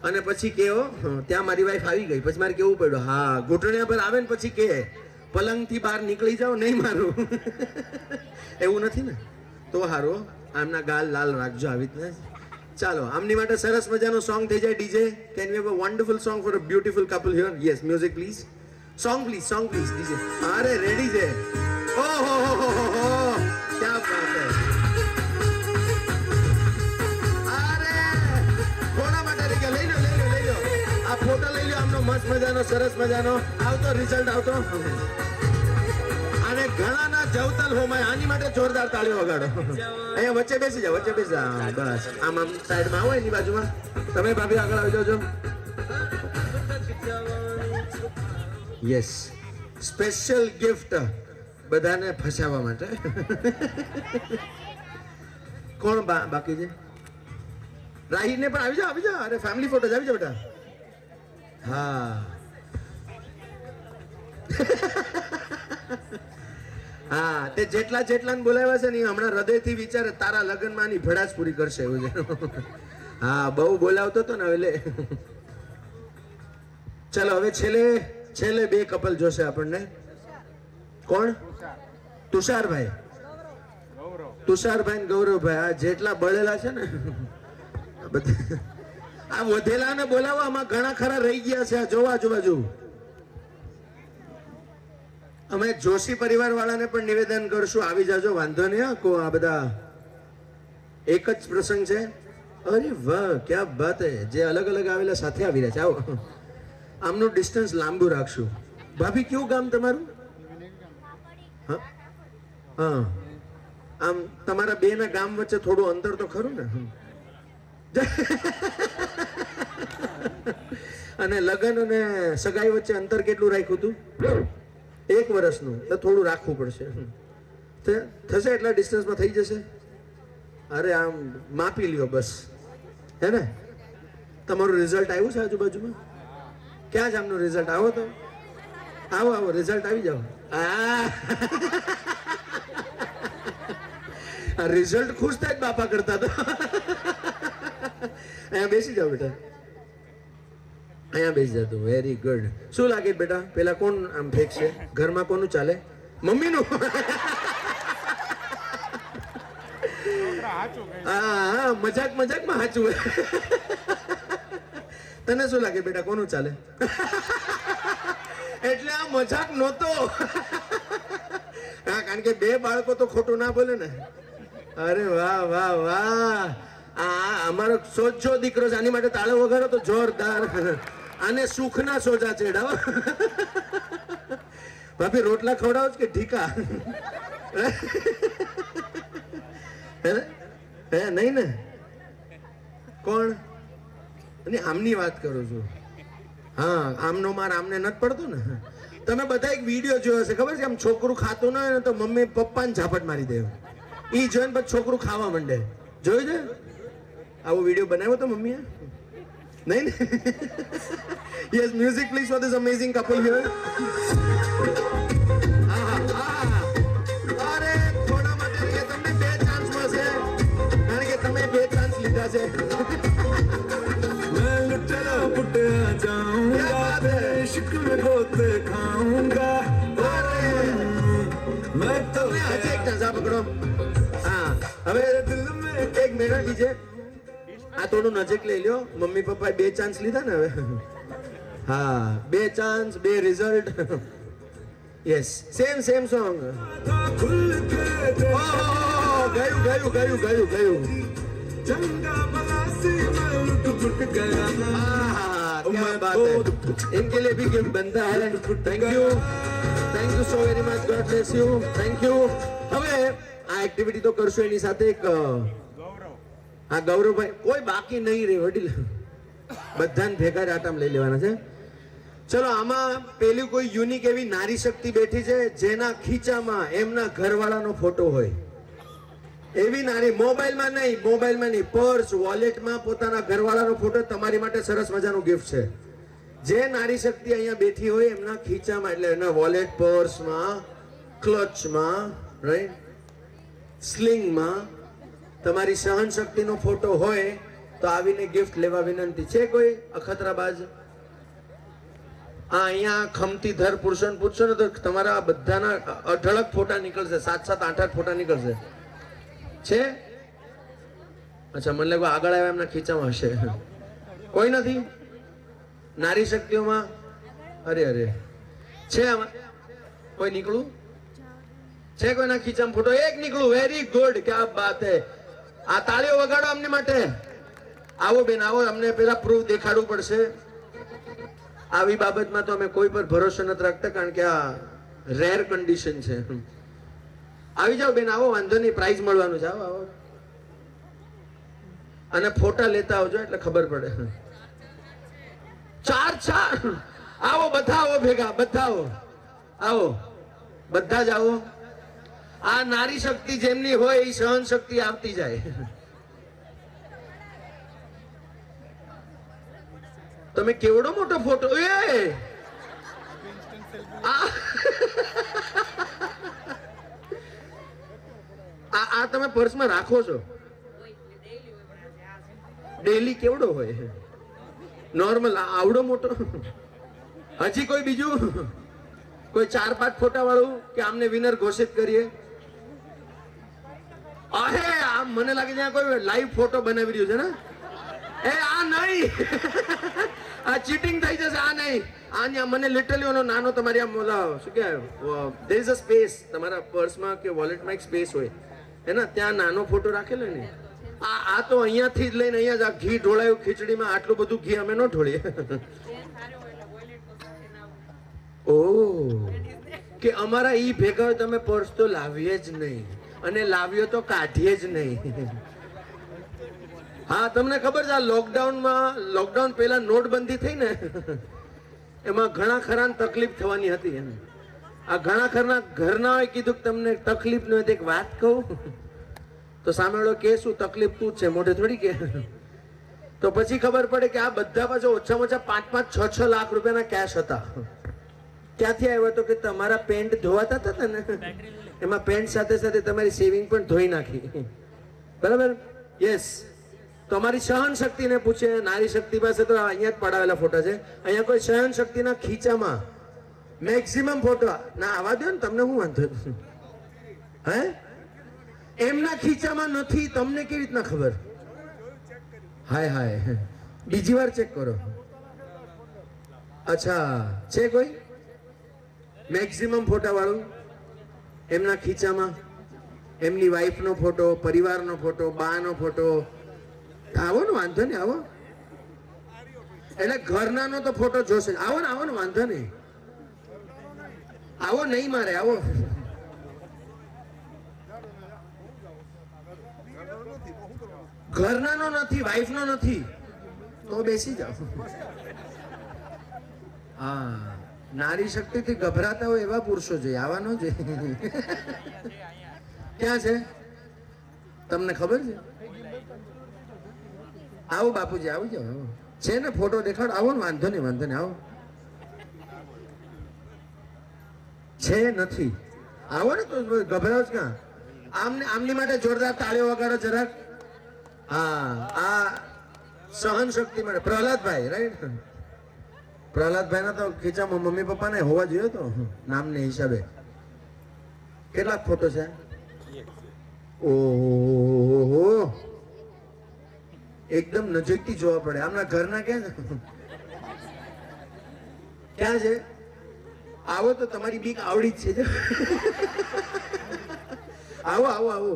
અને પછી કેવો ત્યાં મારી વાઈફ આવી ગઈ પછી મારે કેવું પડ્યું હા ઘૂંટણિયા ભર આવે ને પછી કે પલંગથી બહાર નીકળી જાઓ નહીં મારું એવું નથી ને તો સારું આમના ગાલ લાલ રાખજો આવી રીતના ચાલો આમની માટે સરસ મજાનો સોંગ થઈ જાય DJ can we have a wonderful song for a beautiful couple here yes music please song please DJ અરે રેડી છે ઓહો ક્યા બાત હે અરે કોના માટે લઈ લો આ ફોટો લઈ લો આમનો મસ્ત મજાનો સરસ મજાનો આવતો રિઝલ્ટ આવતો અને ઘણાના જવતલ હોમાય આની માટે જોરદાર તાળીઓ વગાડો અહીંયા વચ્ચે બેસી જાઓ બસ આમ સાઈડમાં આવો એની બાજુમાં તમે ભાભી આગળ આવી જાઓ યસ સ્પેશિયલ ગિફ્ટ બધાને ફસાવવા માટે કોણ બાકી છે રાહીને પણ આવી જાઓ અરે ફેમિલી ફોટો આવી જાઓ બેટા હા હા તે જેટલાને બોલાવ્યા છે ને હમણાં હૃદયથી વિચારે તારા લગ્નમાં ની ભડાસ પૂરી કરશે એવું છે હા બહુ બોલાવતો હતો ને એટલે ચલો હવે છેલ્લે બે કપલ જોશે આપણને કોણ તુષારભાઈ ને ગૌરવભાઈ આ જેટલા બળેલા છે ને આ વધેલા ને બોલાવવા આમાં ઘણા ખરા રહી ગયા છે આ જોવા આજુબાજુ અમે જોશી પરિવાર વાળાને પણ નિવેદન કરશું, આવી જાજો, વાંધો નહીં. આ બધા એક જ પ્રસંગ છે. અરે વાહ, ક્યાં બાત હે. જે અલગ અલગ આવેલા સાથે આવી રહ્યા છે. આવો, આમનું ડિસ્ટન્સ લાંબુ રાખશું. ભાભી, કયું ગામ તમારું? હા હા, આમ તમારા બે ના ગામ વચ્ચે થોડું અંતર તો ખરું ને? અને લગ્ન અને સગાઈ વચ્ચે અંતર કેટલું રાખ્યું હતું? 1 વર્ષનું. તો થોડું રાખવું પડશે. થશે એટલા ડિસ્ટન્સમાં થઈ જશે. અરે આમ માપી લ્યો બસ, હે ને? તમારું રિઝલ્ટ આવ્યું છે આજુબાજુમાં? ક્યાં છે આમનું રિઝલ્ટ? આવો તો આવો આવો, રિઝલ્ટ આવી જાઓ. આ રિઝલ્ટ ખુશ થાય જ બાપા કરતા તો. અહીંયા બેસી જાઓ બેટા, અહીંયા બેસી જતું. Very good. શું લાગે બેટા, પેલા કોણ આમ ફેંકશે? ઘરમાં કોનું ચાલે? મમ્મીનું? હા, મજાક મજાકમાં સાચું. તને શું લાગે બેટા, કોનું ચાલે? એટલે આ મજાક નહોતો. હા, કારણ કે 2 બાળકો તો ખોટું ના બોલે ને. અરે વાહ વાહ વાહ, આ અમારો સોજો દીકરો છે. આની માટે તાળો વગાડો તો જોરદાર. આને સુખના સોજા ચડાવો. ભાભી, રોટલા ખવડાવો કે ઢીકા? હે નહીં ને? કોણ? અને આમની વાત કરું છું. હા, આમનો માર આમને નથી પડતો ને. તમે બધા એક વિડીયો જોયો હશે, ખબર છે? આમ છોકરું ખાતું ના હોય ને તો મમ્મી પપ્પાને ઝાપટ મારી દે. ઈ જોઈને પછી છોકરું ખાવા માંડે. જોયું છે? આવો વિડીયો બનાવ્યો તો મમ્મીએ? નહીં ને? Yes, music please for this amazing couple here. અરે થોડામાં તમને 2 ચાન્સ મળશે, કારણ કે તમે 2 ચાન્સ લીધા છે. मैं लुटेरा पुटिया जाऊंगा, इश्क में गोते खाऊंगा. मैं तो આજે એક ચાન્સ પકડો. હા, હવે દિલ में એક મિનિટ બીજે આ થોડું નજીક લઈ લ્યો. મમ્મી પપ્પાએ 2 ચાન્સ લીધા ને હવે. હા, 2 chance, 2 result. Yes, same song. ગયું ગયું ગયું ગયું ગયું. क्या बात है. इनके लिए भी गिफ्ट बनता है. Thank you so very much. God bless you. Thank you. હવે આ એક્ટિવિટી તો કરશો, એની સાથે એક હા ગૌરવભાઈ, કોઈ બાકી નહીં રહે વડીલ, બધાને ભેગા જ આટામ લઈ લેવાના છે. ચલો, આમાં પેલી કોઈ યુનિક એવી નારી શક્તિ બેઠી છે જેના ખીચામાં એમના ઘરવાળાનો ફોટો હોય. એવી નારી, મોબાઈલમાં નહીં, પર્સ, વોલેટમાં પોતાના ઘરવાળાનો ફોટો તમારી માટે સરસ મજાનું ગિફ્ટ છે. જે નારી શક્તિ અહીંયા બેઠી હોય એમના ખીચામાં, એટલે એના વોલેટ, પર્સમાં, ક્લચમાં, રાઈટ, સ્લિંગમાં તમારી સહન શક્તિનો ફોટો હોય તો આવીને ગિફ્ટ લેવા વિનંતી છે. કોઈ અખતરાબાજ? અહીંયા ખમતી ધર પુરુષો પૂછશો ને તો તમારા બધાના અઢળક ફોટા નીકળશે. 7, 8 ફોટા નીકળશે. છે? અચ્છા, મને લાગ્યું આગળ આવ્યા એમના ખીચામાં હશે. કોઈ નથી નારી શક્તિઓમાં? અરે છે આમાં કોઈ નીકળું? છે કોઈના ખીચામાં ફોટો? એક નીકળું. વેરી ગુડ, ક્યાં બાત હે. આ તાળીઓ વગાડો અમને માટે. આવો બેન, આવો. અમને પેલા પ્રૂફ દેખાડવું પડશે. આવી બાબતમાં તો અમે કોઈ પર ભરોસો નથી રાખતા, કારણ કે આ રેર કન્ડિશન છે. આવી જાઓ બેન, આવો, વાંધો નહીં, પ્રાઇઝ મળવાનું છે. આવો. અને ફોટા લેતા આવજો એટલે ખબર પડે. 4 આવો, બધા આવો ભેગા, બધા આવો, બધા જ આવો. આ નારી શક્તિ જેમની હોય એ સહન શક્તિ આવતી જાય. તમે કેવડો મોટો ફોટો. આ તમે પર્સમાં રાખો છો? ડેલી કેવડો હોય? નોર્મલ, આવડો મોટો? હજી કોઈ બીજું? કોઈ 4-5 ફોટા વાળું કે આમને વિનર ઘોષિત કરીએ? અહે, આમ મને લાગે છે કોઈ લાઈવ ફોટો બનાવી રહ્યું છે ને. એ આ નહીં, આ ચીટિંગ થઈ જશે. આ નહીં, આ ન્યા મને લિટરલી ઓનો નાનો તમારી આમ ઓલા શું કહેવાય, there is a space તમારા પર્સમાં કે વોલેટમાં એક સ્પેસ હોય એના ત્યાં નાનો ફોટો રાખેલો ને. આ તો અહીંયાથી જ લઈને અહીંયા જ આ ઘી ઢોળાયું ખીચડીમાં. આટલું બધું ઘી અમે ન ઢોળીએ. ઓ કે અમારા ઈ ભેગા હોય તમે પર્સ તો લાવીએ જ નહીં, અને લાવ્યો તો કાઢીએ જ નહીં. હા તમને ખબર છે આ લોકડાઉન પહેલા નોટબંધી થઈ ને એમાં ઘણા ખરા તકલીફ થવાની હતી. આ ઘણા ખરા ઘરના હોય કીધું કે તમને તકલીફ ન હોય એક વાત કહું તો સામેવાળો કે શું તકલીફ તું જ છે, મોઢે થોડી કે. તો પછી ખબર પડે કે આ બધા પાછો ઓછામાં ઓછા 5-5, 6-6 લાખ રૂપિયાના કેશ હતા. ક્યાંથી આવ્યો તો કે તમારા પેન્ટ ધોવાતા હતા ને એમાં પેન્ટ સાથે સાથે તમારી સેવિંગ પણ ધોઈ નાખી. બરાબર? યસ. તમારી સહન શક્તિને પૂછે. નારી શક્તિ પાસે તો અહીંયા જ પડાવેલા ફોટા છે. અહીંયા કોઈ સહન શક્તિના ખીચામાં મેક્સિમમ ફોટો ના આવવા દો ને, તમને શું વાંધો? હે એમના ખીચામાં નથી, તમને કેવી રીતના ખબર? હાય હાય, બીજી વાર ચેક કરો. અચ્છા છે કોઈ મેક્સિમમ ફોટા વાળું એમના ખીચામાં? એમની વાઈફનો ફોટો, પરિવારનો ફોટો, બાનો ફોટો. આવો ને, વાંધો નહીં, આવો. એટલે ઘરનાનો તો ફોટો જોશે. આવો ને, વાંધો નહીં. આવો નહીં મારે, આવો. ઘરનાનો નથી, વાઈફનો નથી તો બેસી જાઓ. હા, નારી શક્તિથી ગભરાતા હોય એવા પુરુષો જોઈએ, આવા ન જોઈએ. ક્યાં છે તમને ખબર છે? આવો બાપુજી, આવી જાઓ. છે ને ફોટો દેખાડો. આવો ને, વાંધો નહીં, આવો. છે નથી? આવો ને, તો ગભરાવ જ ક્યાં? આમની માટે જોરદાર તાળીઓ વગાડો જરાક. હા, આ સહન શક્તિ માટે પ્રહલાદભાઈ, રાઈટ? પ્રહલાદભાઈ ના તો ખીચામાં મમ્મી પપ્પા ને હોવા જોઈએ તો નામને હિસાબે. કેટલાક ફોટો છે? ઓહો, એકદમ નજીકથી જોવા પડે. આમના ઘરના ક્યાં છે? ક્યાં છે? આવો તો તમારી બીક આવડી જ છે. આવો.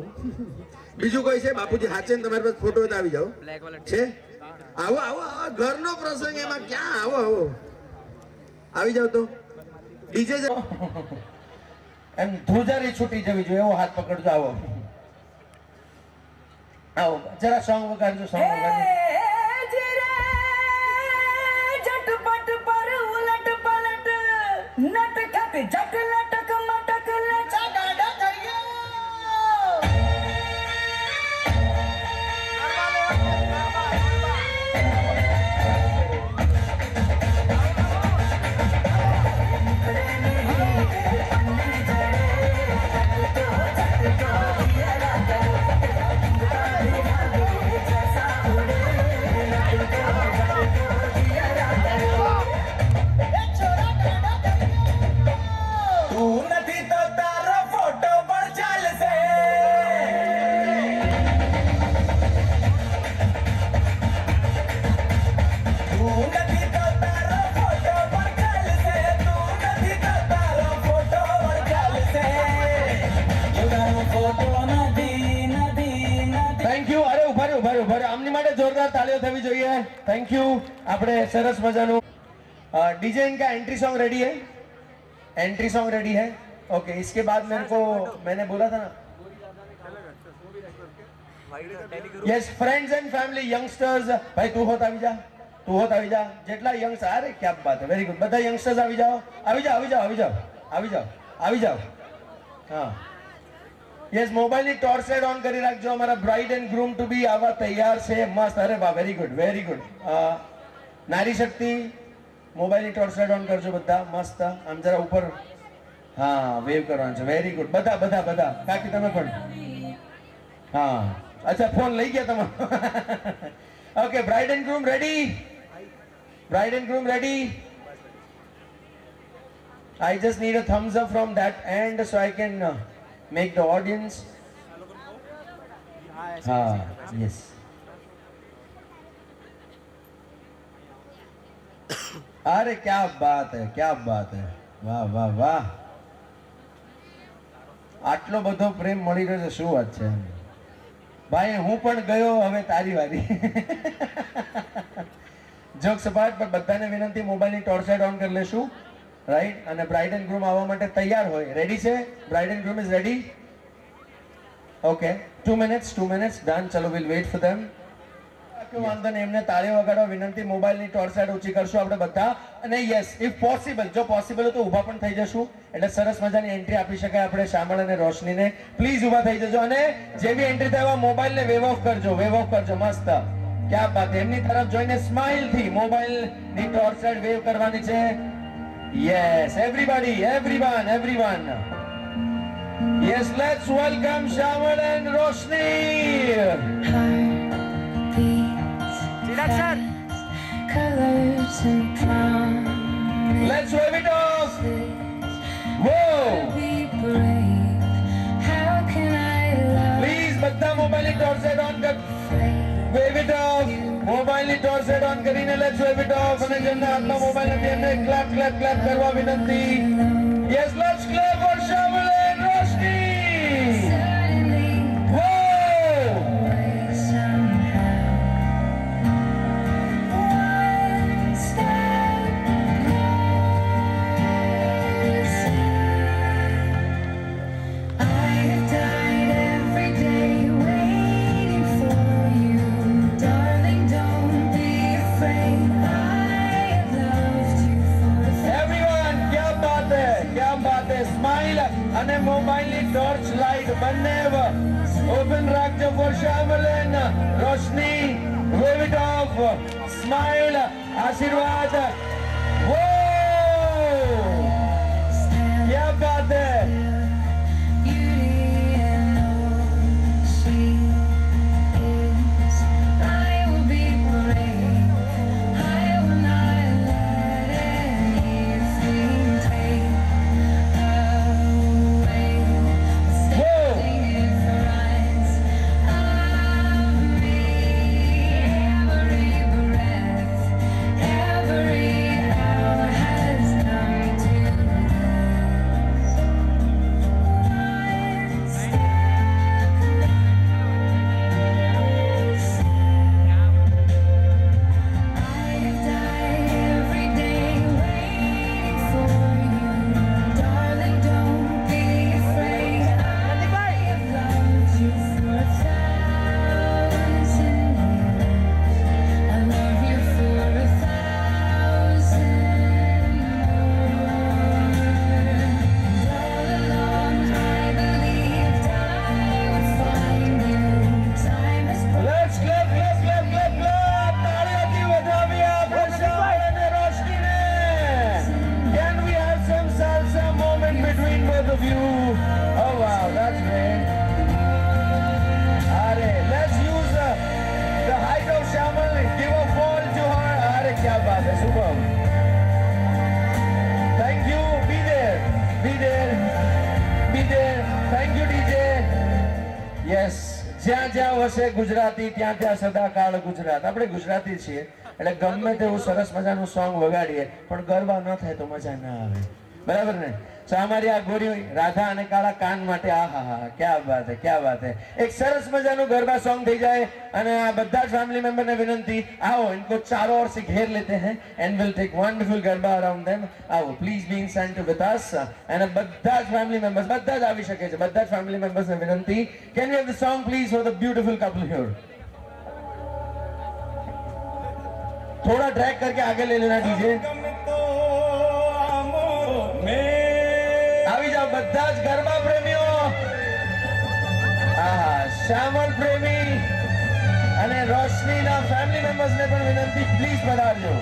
બીજું કોઈ છે બાપુજી? હાચે તમારી પાસે ફોટો હોય તો આવી જાઓ. છે? આવો. ઘરનો પ્રસંગ એમાં ક્યાં? આવો. આવી જાવ તો. ડીજે એમ ધ્રુજારી છૂટી જવી જોઈએ એવો હાથ પકડજો. આવો જરા સોંગ વગાડજો. झटपट पर उलट पलट नटखट झट लटक मटक लचका डकैया આમની માટે જોરદાર તાળીઓ થવી જોઈએ. Thank you. આપણે સરસ મજાનું डीजे इनका एंट्री सॉन्ग रेडी है. एंट्री सॉन्ग रेडी है. ओके, इसके बाद मेरे को मैंने बोला था ना. Yes, friends and family, youngsters. भाई तू होत આવી જા. જેટલા યંગસ્ટર, અરે क्या बात है, वेरी गुड. બધા યંગસ્ટર્સ આવી જાઓ. હા, યસ. મોબાઈલની ટોર્ચ લાઈટ ઓન કરી રાખજો. અમારા બ્રાઇડ એન્ડ ગ્રૂમ ટુ બી આવા તૈયાર છે. મસ્ત. અરે વાહ, વેરી ગુડ. નારી શક્તિ, મોબાઈલની ટોર્ચ લાઈટ ઓન કરજો બધા. મસ્ત. આમ જરા ઉપર, હા, વેવ કરવાનું છે. Very good. બધા કાકી તમે પણ. હા, અચ્છા, ફોન લઈ ગયા તમારો. Okay, bride and groom ready. I just need a thumbs up from that end so I can make the audience. Yes. અરે ક્યા બાત હે, ક્યા બાત હે, વાહ વાહ વાહ. આટલો બધો પ્રેમ મળી રહ્યો છે, શું વાત છે ભાઈ. હું પણ ગયો, હવે તારી વારી. જોક સપાટ, પણ બધાને વિનંતી, મોબાઈલની ટોર્ચ લાઇટ ઓન કરી લેશું, રાઈટ? અને બ્રાઇડ એન્ડ ગ્રૂમ આવવા માટે તૈયાર હોય. રેડી છે? Bride and groom is ready? Okay, 2 minutes, done. ચલો, વિલ વેઇટ ફોર ધેમ. વાંધો નહીં, એમને તાળીઓ વગાડવા વિનંતી. મોબાઈલની ટોર્ચ લાઇટ ઊંચી કરશું આપણે બધા. અને યસ, ઇફ પોસિબલ, જો પોસિબલ હોય તો ઊભા પણ થઈ જશું, એટલે સરસ મજાની એન્ટ્રી આપી શકાય આપણે શ્યામળ અને રોશનીને. પ્લીઝ ઊભા થઈ જજો, અને જે બી એન્ટ્રી થાય મોબાઈલને વેવ ઓફ કરજો, વેવ ઓફ કરજો. મસ્ત, ક્યાં બાત. એમની તરફ જોઈને સ્માઇલ થી મોબાઈલની ટોર્ચ લાઇટ વેવ કરવાની છે. Yes, everybody, everyone. Yes, let's welcome Shyamal and Roshni. Colors and promise. Let's wave it off. Whoa. Be brave. How can I love? Please, બધા મોબાઈલની ટોર્ચ લાઇટ ઓન કર. Wave it off. મોબાઈલની torch light on કરીને let's wave it off. અને જેમના હાથમાં mobile નથી એમને ક્લેપ કરવા વિનંતી. Yes, let's clap for Shyamala and Roshni. અને મોબાઈલની ટોર્ચ લાઇટ બંને ઓપન રાખજો for Shyamal and Roshni. Wave it off. Smile, આશીર્વાદ. વો, ક્યા બાત હે. જ્યાં જ્યાં વસે ગુજરાતી ત્યાં ત્યાં સદાકાળ ગુજરાત. આપણે ગુજરાતી છીએ એટલે ગમે તેવું સરસ મજાનું સોંગ વગાડીએ પણ ગરબા ન થાય તો મજા ના આવે, બરાબર ને? તો અમારી આ ગોરી રાધા અને કાળા કાન માટે આહા ક્યા બાત હે, ક્યા બાત હે. એક સરસ મજાનું ગરબા સોંગ થઈ જાય અને આ બધા જ ફેમિલી મેમ્બરને વિનંતી, આવો ઇनको चारों ओर से घेर लेते हैं and we'll take wonderful garba around them. આવો please B in centre with us. અને બધા જ ફેમિલી મેમ્બર્સ બધા જ આવી શકે છે. બધા જ ફેમિલી મેમ્બર્સને વિનંતી, can we have the song please for the beautiful couple here? थोड़ा ट्रैक करके आगे ले लेना डीजे. આવી જાઓ બધા જ ગરબા પ્રેમીઓ. શ્યામળ પ્રેમી અને રોશનીના ફેમિલી મેમ્બર્સને પણ વિનંતી, પ્લીઝ પધારજો.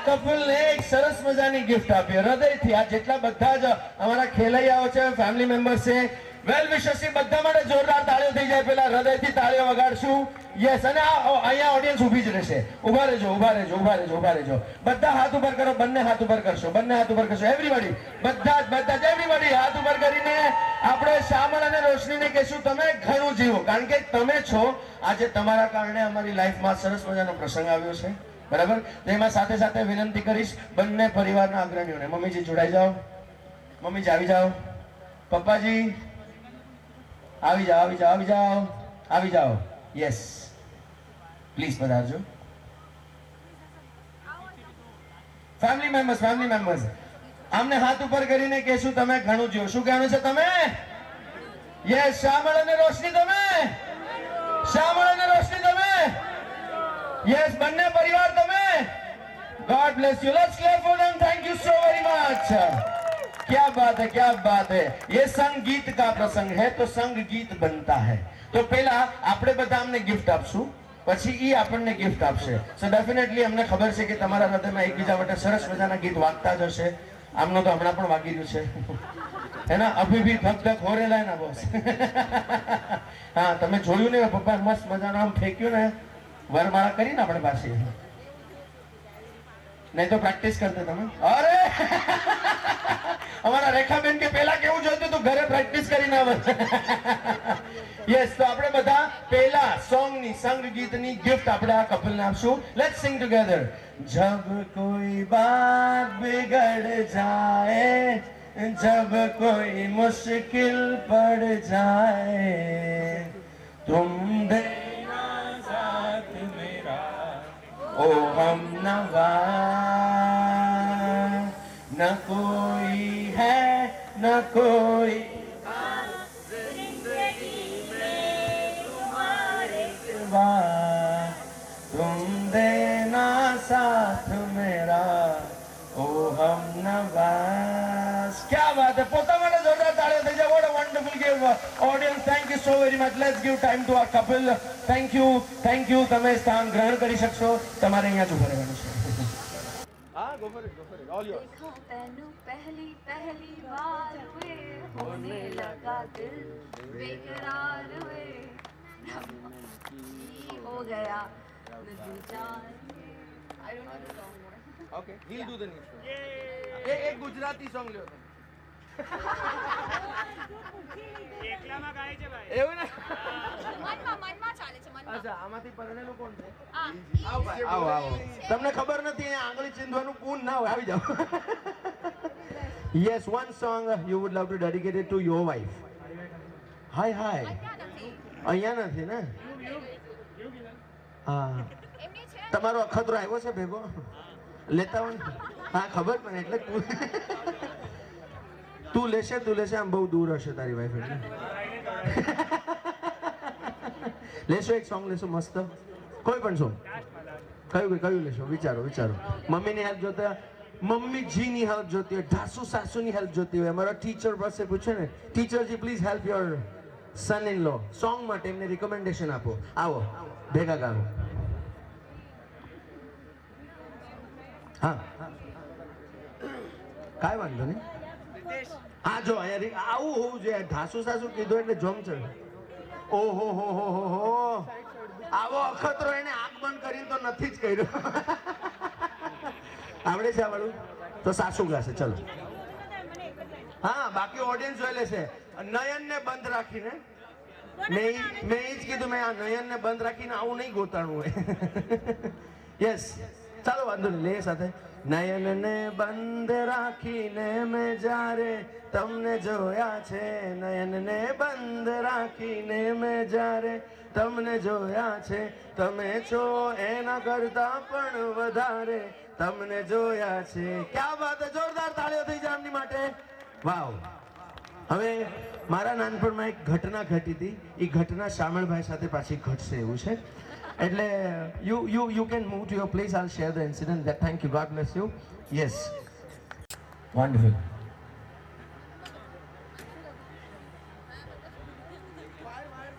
કપલને એક સરસ મજાની ગિફ્ટ આપી હૃદયથી. આ જેટલા બધા જ અમારા ખેલૈયાઓ છે, ફેમિલી મેમ્બર્સ છે, વેલ વિશર્સ બધા માટે જોરદાર તાળીઓ થઈ જાય. પેલા હૃદયથી તાળીઓ વગાડશું. યસ. અને અહીંયા ઓડિયન્સ ઊભી જ રહેશે. ઊભા રહેજો, ઊભા રહેજો, ઊભા રહેજો, ઊભા રહેજો. બધા હાથ ઉપર કરો, બંને હાથ ઉપર કરશો, બંને હાથ ઉપર કરશો. એવરીબડી, બધા જ એવરીબડી હાથ ઉપર કરીને આપણે શ્યામળ અને રોશનીને કહેશું તમે ઘણું જીવો, કારણ કે તમે છો. આજે તમારા કારણે અમારી લાઈફમાં સરસ મજાનો પ્રસંગ આવ્યો છે, બરાબર. તો એમાં સાથે સાથે વિનંતી કરીશ બંને પરિવારના અગ્રણીઓને, મમ્મીજી જોડાઈ જાઓ, મમ્મીજી આવી જાઓ, પપ્પાજી આવી જાઓ, આવી જાઓ, આવી જાઓ, આવી જાઓ. યસ, પ્લીઝ પધારજો. ફેમિલી મેમ્બર્સ આમને હાથ ઉપર કરીને કહેશું તમે ઘણું જીવો. શું કહેવાનું છે તમે? યસ. શ્યામળ અને રોશની તમે, શ્યામળ અને રોશની તમે, યસ. બંને પરિવાર તમે. God bless you. Let's clap for them. Thank you so very much. क्या बात है, क्या बात है. ये संगीत का प्रसंग है तो संग गीत बनता है. तो પહેલા આપણે બધા અમને ગિફ્ટ આપશું, પછી ઈ આપણને ગિફ્ટ આપશે. સો ડેફિનેટલી અમને ખબર છે કે તમારા હૃદયમાં એકબીજા માટે સરસ મજાના ગીત વાગતા જ હશે. આમનો તો હમણાં પણ વાગી રહ્યું છે, है ना. अभी भी धक धक हो रहा है ना बॉस. हाँ, તમે જોયું ને પપ્પા મસ્ત મજાનું આમ ફેંક્યું ને, વરમાળા કરીને આપણે પાસે. નહીં તો પ્રેક્ટિસ કરતે તમે. અરે અમારા રેખાબેન કે પહેલા કેવું જોઈતું તું, ઘરે પ્રેક્ટિસ કરીને આવે. યસ. તો આપણે બધા પહેલા સોંગની, સંગ ગીતની ગિફ્ટ આપણે આ કપલને આપશું. Let's sing together. જબ કોઈ બાત બિગડ જાए, जब कोई मुश्किल पड़ जाए, तुम देना साथ मेरा ओ हम नवा. न कोई है न कोई सिवा, तुम देना साथ मेरा ओ हम नवाज. क्या बात है. પોતા માટે જોરદાર તાળીઓ થઈ જાય. What a wonderful gift. Audience, thank you so very much. Let's give time to our couple. Thank you. તમે સ્થાન ગ્રહણ કરી શકશો. તમારે અહીંયા જ ઉભા રહેવાનું છે. હા, go for it, all yours. तेनू पहली पहली बार हुए होने लगा दिल बेकरार हुए हो गया दो चार. I don't know the song more. Okay, he'll do the next one. એક ગુજરાતી સોંગ લ્યો. એકલામાં ગાય છે ભાઈ. એવું ને? મનમાં ચાલે છે મનમાં. અચ્છા, આમાંથી પરણેલું કોણ છે? આવો ભાઈ, આવો. તમને ખબર નથી અહીંયા આંગળી ચીંધવાનું કોણ ના હોય. આવી જાઓ. Yes, one song you would love to dedicate it to your wife. Hi. અહીંયા નથી ને? હા. તમારો અખતરો આવ્યો છે ભેગો? લેતા હોય. હા, ખબર મને. એટલે તું લેશે. આમ બહુ દૂર હશે તારી વાઈફ એટલે. લેશો એક સોંગ લેશો મસ્ત, કોઈ પણ સોંગ. કયું લેશો? વિચારો. મમ્મીની હેલ્પ જોતા, મમ્મીજીની હેલ્પ જોતી હોય, સાસુની હેલ્પ જોતી હોય, અમારા ટીચર પાસે પૂછે ને, ટીચરજી please help your son in law. Song માટે એમને રિકમેન્ડેશન આપો. આવો ભેગા ગાવો. હા, કાંઈ વાંધો નહીં. હા, જો અહીંયા આવું હોવું જોઈએ. સાસુ કીધું એટલે જોમ છે. ઓહો આવો અખતરો એને આંખ બંધ કરીને તો નથી જ કર્યો. આવડે છે આ વાળું? તો સાસુ ગાશે. ચલો. હા, બાકી ઓડિયન્સ જોઈ લેશે. નયનને બંધ રાખીને, મેં એ જ કીધું, મેં આ નયનને બંધ રાખીને આવું નહીં ગોતાણું હોય. યસ, ચાલો વાંધો નહીં. લે સાથે. નયનને બંધ રાખીને મેં જ્યારે તમને જોયા છે, નયનને બંધ રાખીને મેં જ્યારે તમને જોયા છે, તમે છો એના કરતા પણ વધારે તમને જોયા છે. ક્યાં વાત છે. જોરદાર તાળીઓ થઈ જાય એમની માટે. વાવ. હવે મારા નાનપણમાં એક ઘટના ઘટી હતી. એ ઘટના શામળભાઈ સાથે પાછી ઘટશે એવું છે. એટલે you can move to your place. I'll share the incident. Thank you. God bless you. Yes. Wonderful.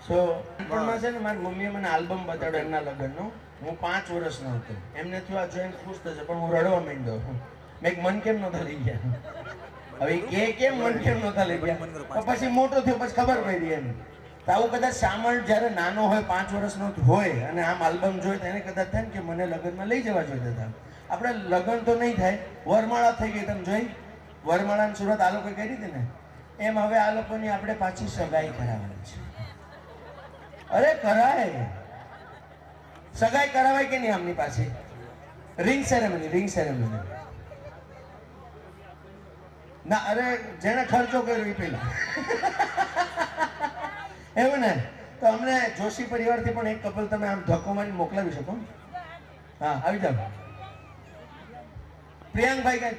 So, પણ છે ને મારી મમ્મીએ મને આલ્બમ બતાડ્યો એમના લગ્નનો. હું 5 વર્ષનો હતો. એમને થયું આ જોઈને ખુશ થશે, પણ હું રડવા માંડ્યો. મેં મન કેમ નહોતા લઈ ગયા? હવે કેમ મન કેમ નહોતા લઈ ગયા? તો પછી મોટો થયો પછી ખબર પડી એમ. તો આવું કદાચ શામળ જ્યારે નાનો હોય 5 વર્ષનો હોય અને આમ આલ્બમ જોઈ તો એને કદાચ થાય ને કે મને લગ્નમાં લઈ જવા જોઈતા હતા. આપણે લગ્ન તો નહીં થાય, વરમાળા થઈ ગઈ. તમે જોઈ વરમાળાની સુરત આ લોકો કરી હતી ને, એમ હવે આ લોકોની આપણે પાછી સગાઈ કરાવવાની છે. અરે કરાય, સગાઈ કરાવાય કે નહીં આમની પાસે? રિંગ સેરેમની ના, અરે જેને ખર્ચો કર્યો એ પેલા એવું ને. તો અમને જોશી પરિવારથી પણ એક કપલ તમે આમ ધક્કો મારી મોકલાવી શકો? હા, આવી જાઓ. પ્રિયાંકભાઈ કઈ?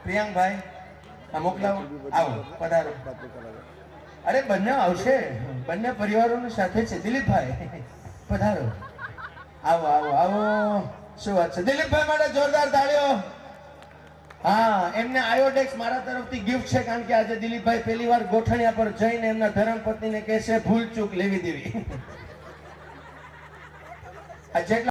પ્રિયાંકભાઈ હા, મોકલાવો. આવો, પધારો. અરે બંને આવશે, બંને પરિવારોની સાથે છે. દિલીપભાઈ પધારો. આવો. શું વાત છે? દિલીપભાઈ માટે જોરદાર તાળીઓ. હા, એમને આયોડેક્સ મારા તરફથી ગિફ્ટ છે, કારણ કે આજે દિલીપભાઈ પહેલી વાર ગોઠણિયા પર જઈને એમના ધર્મપત્નીને કહે છે ભૂલ ચૂક લેવી દેવી. આ જેટલા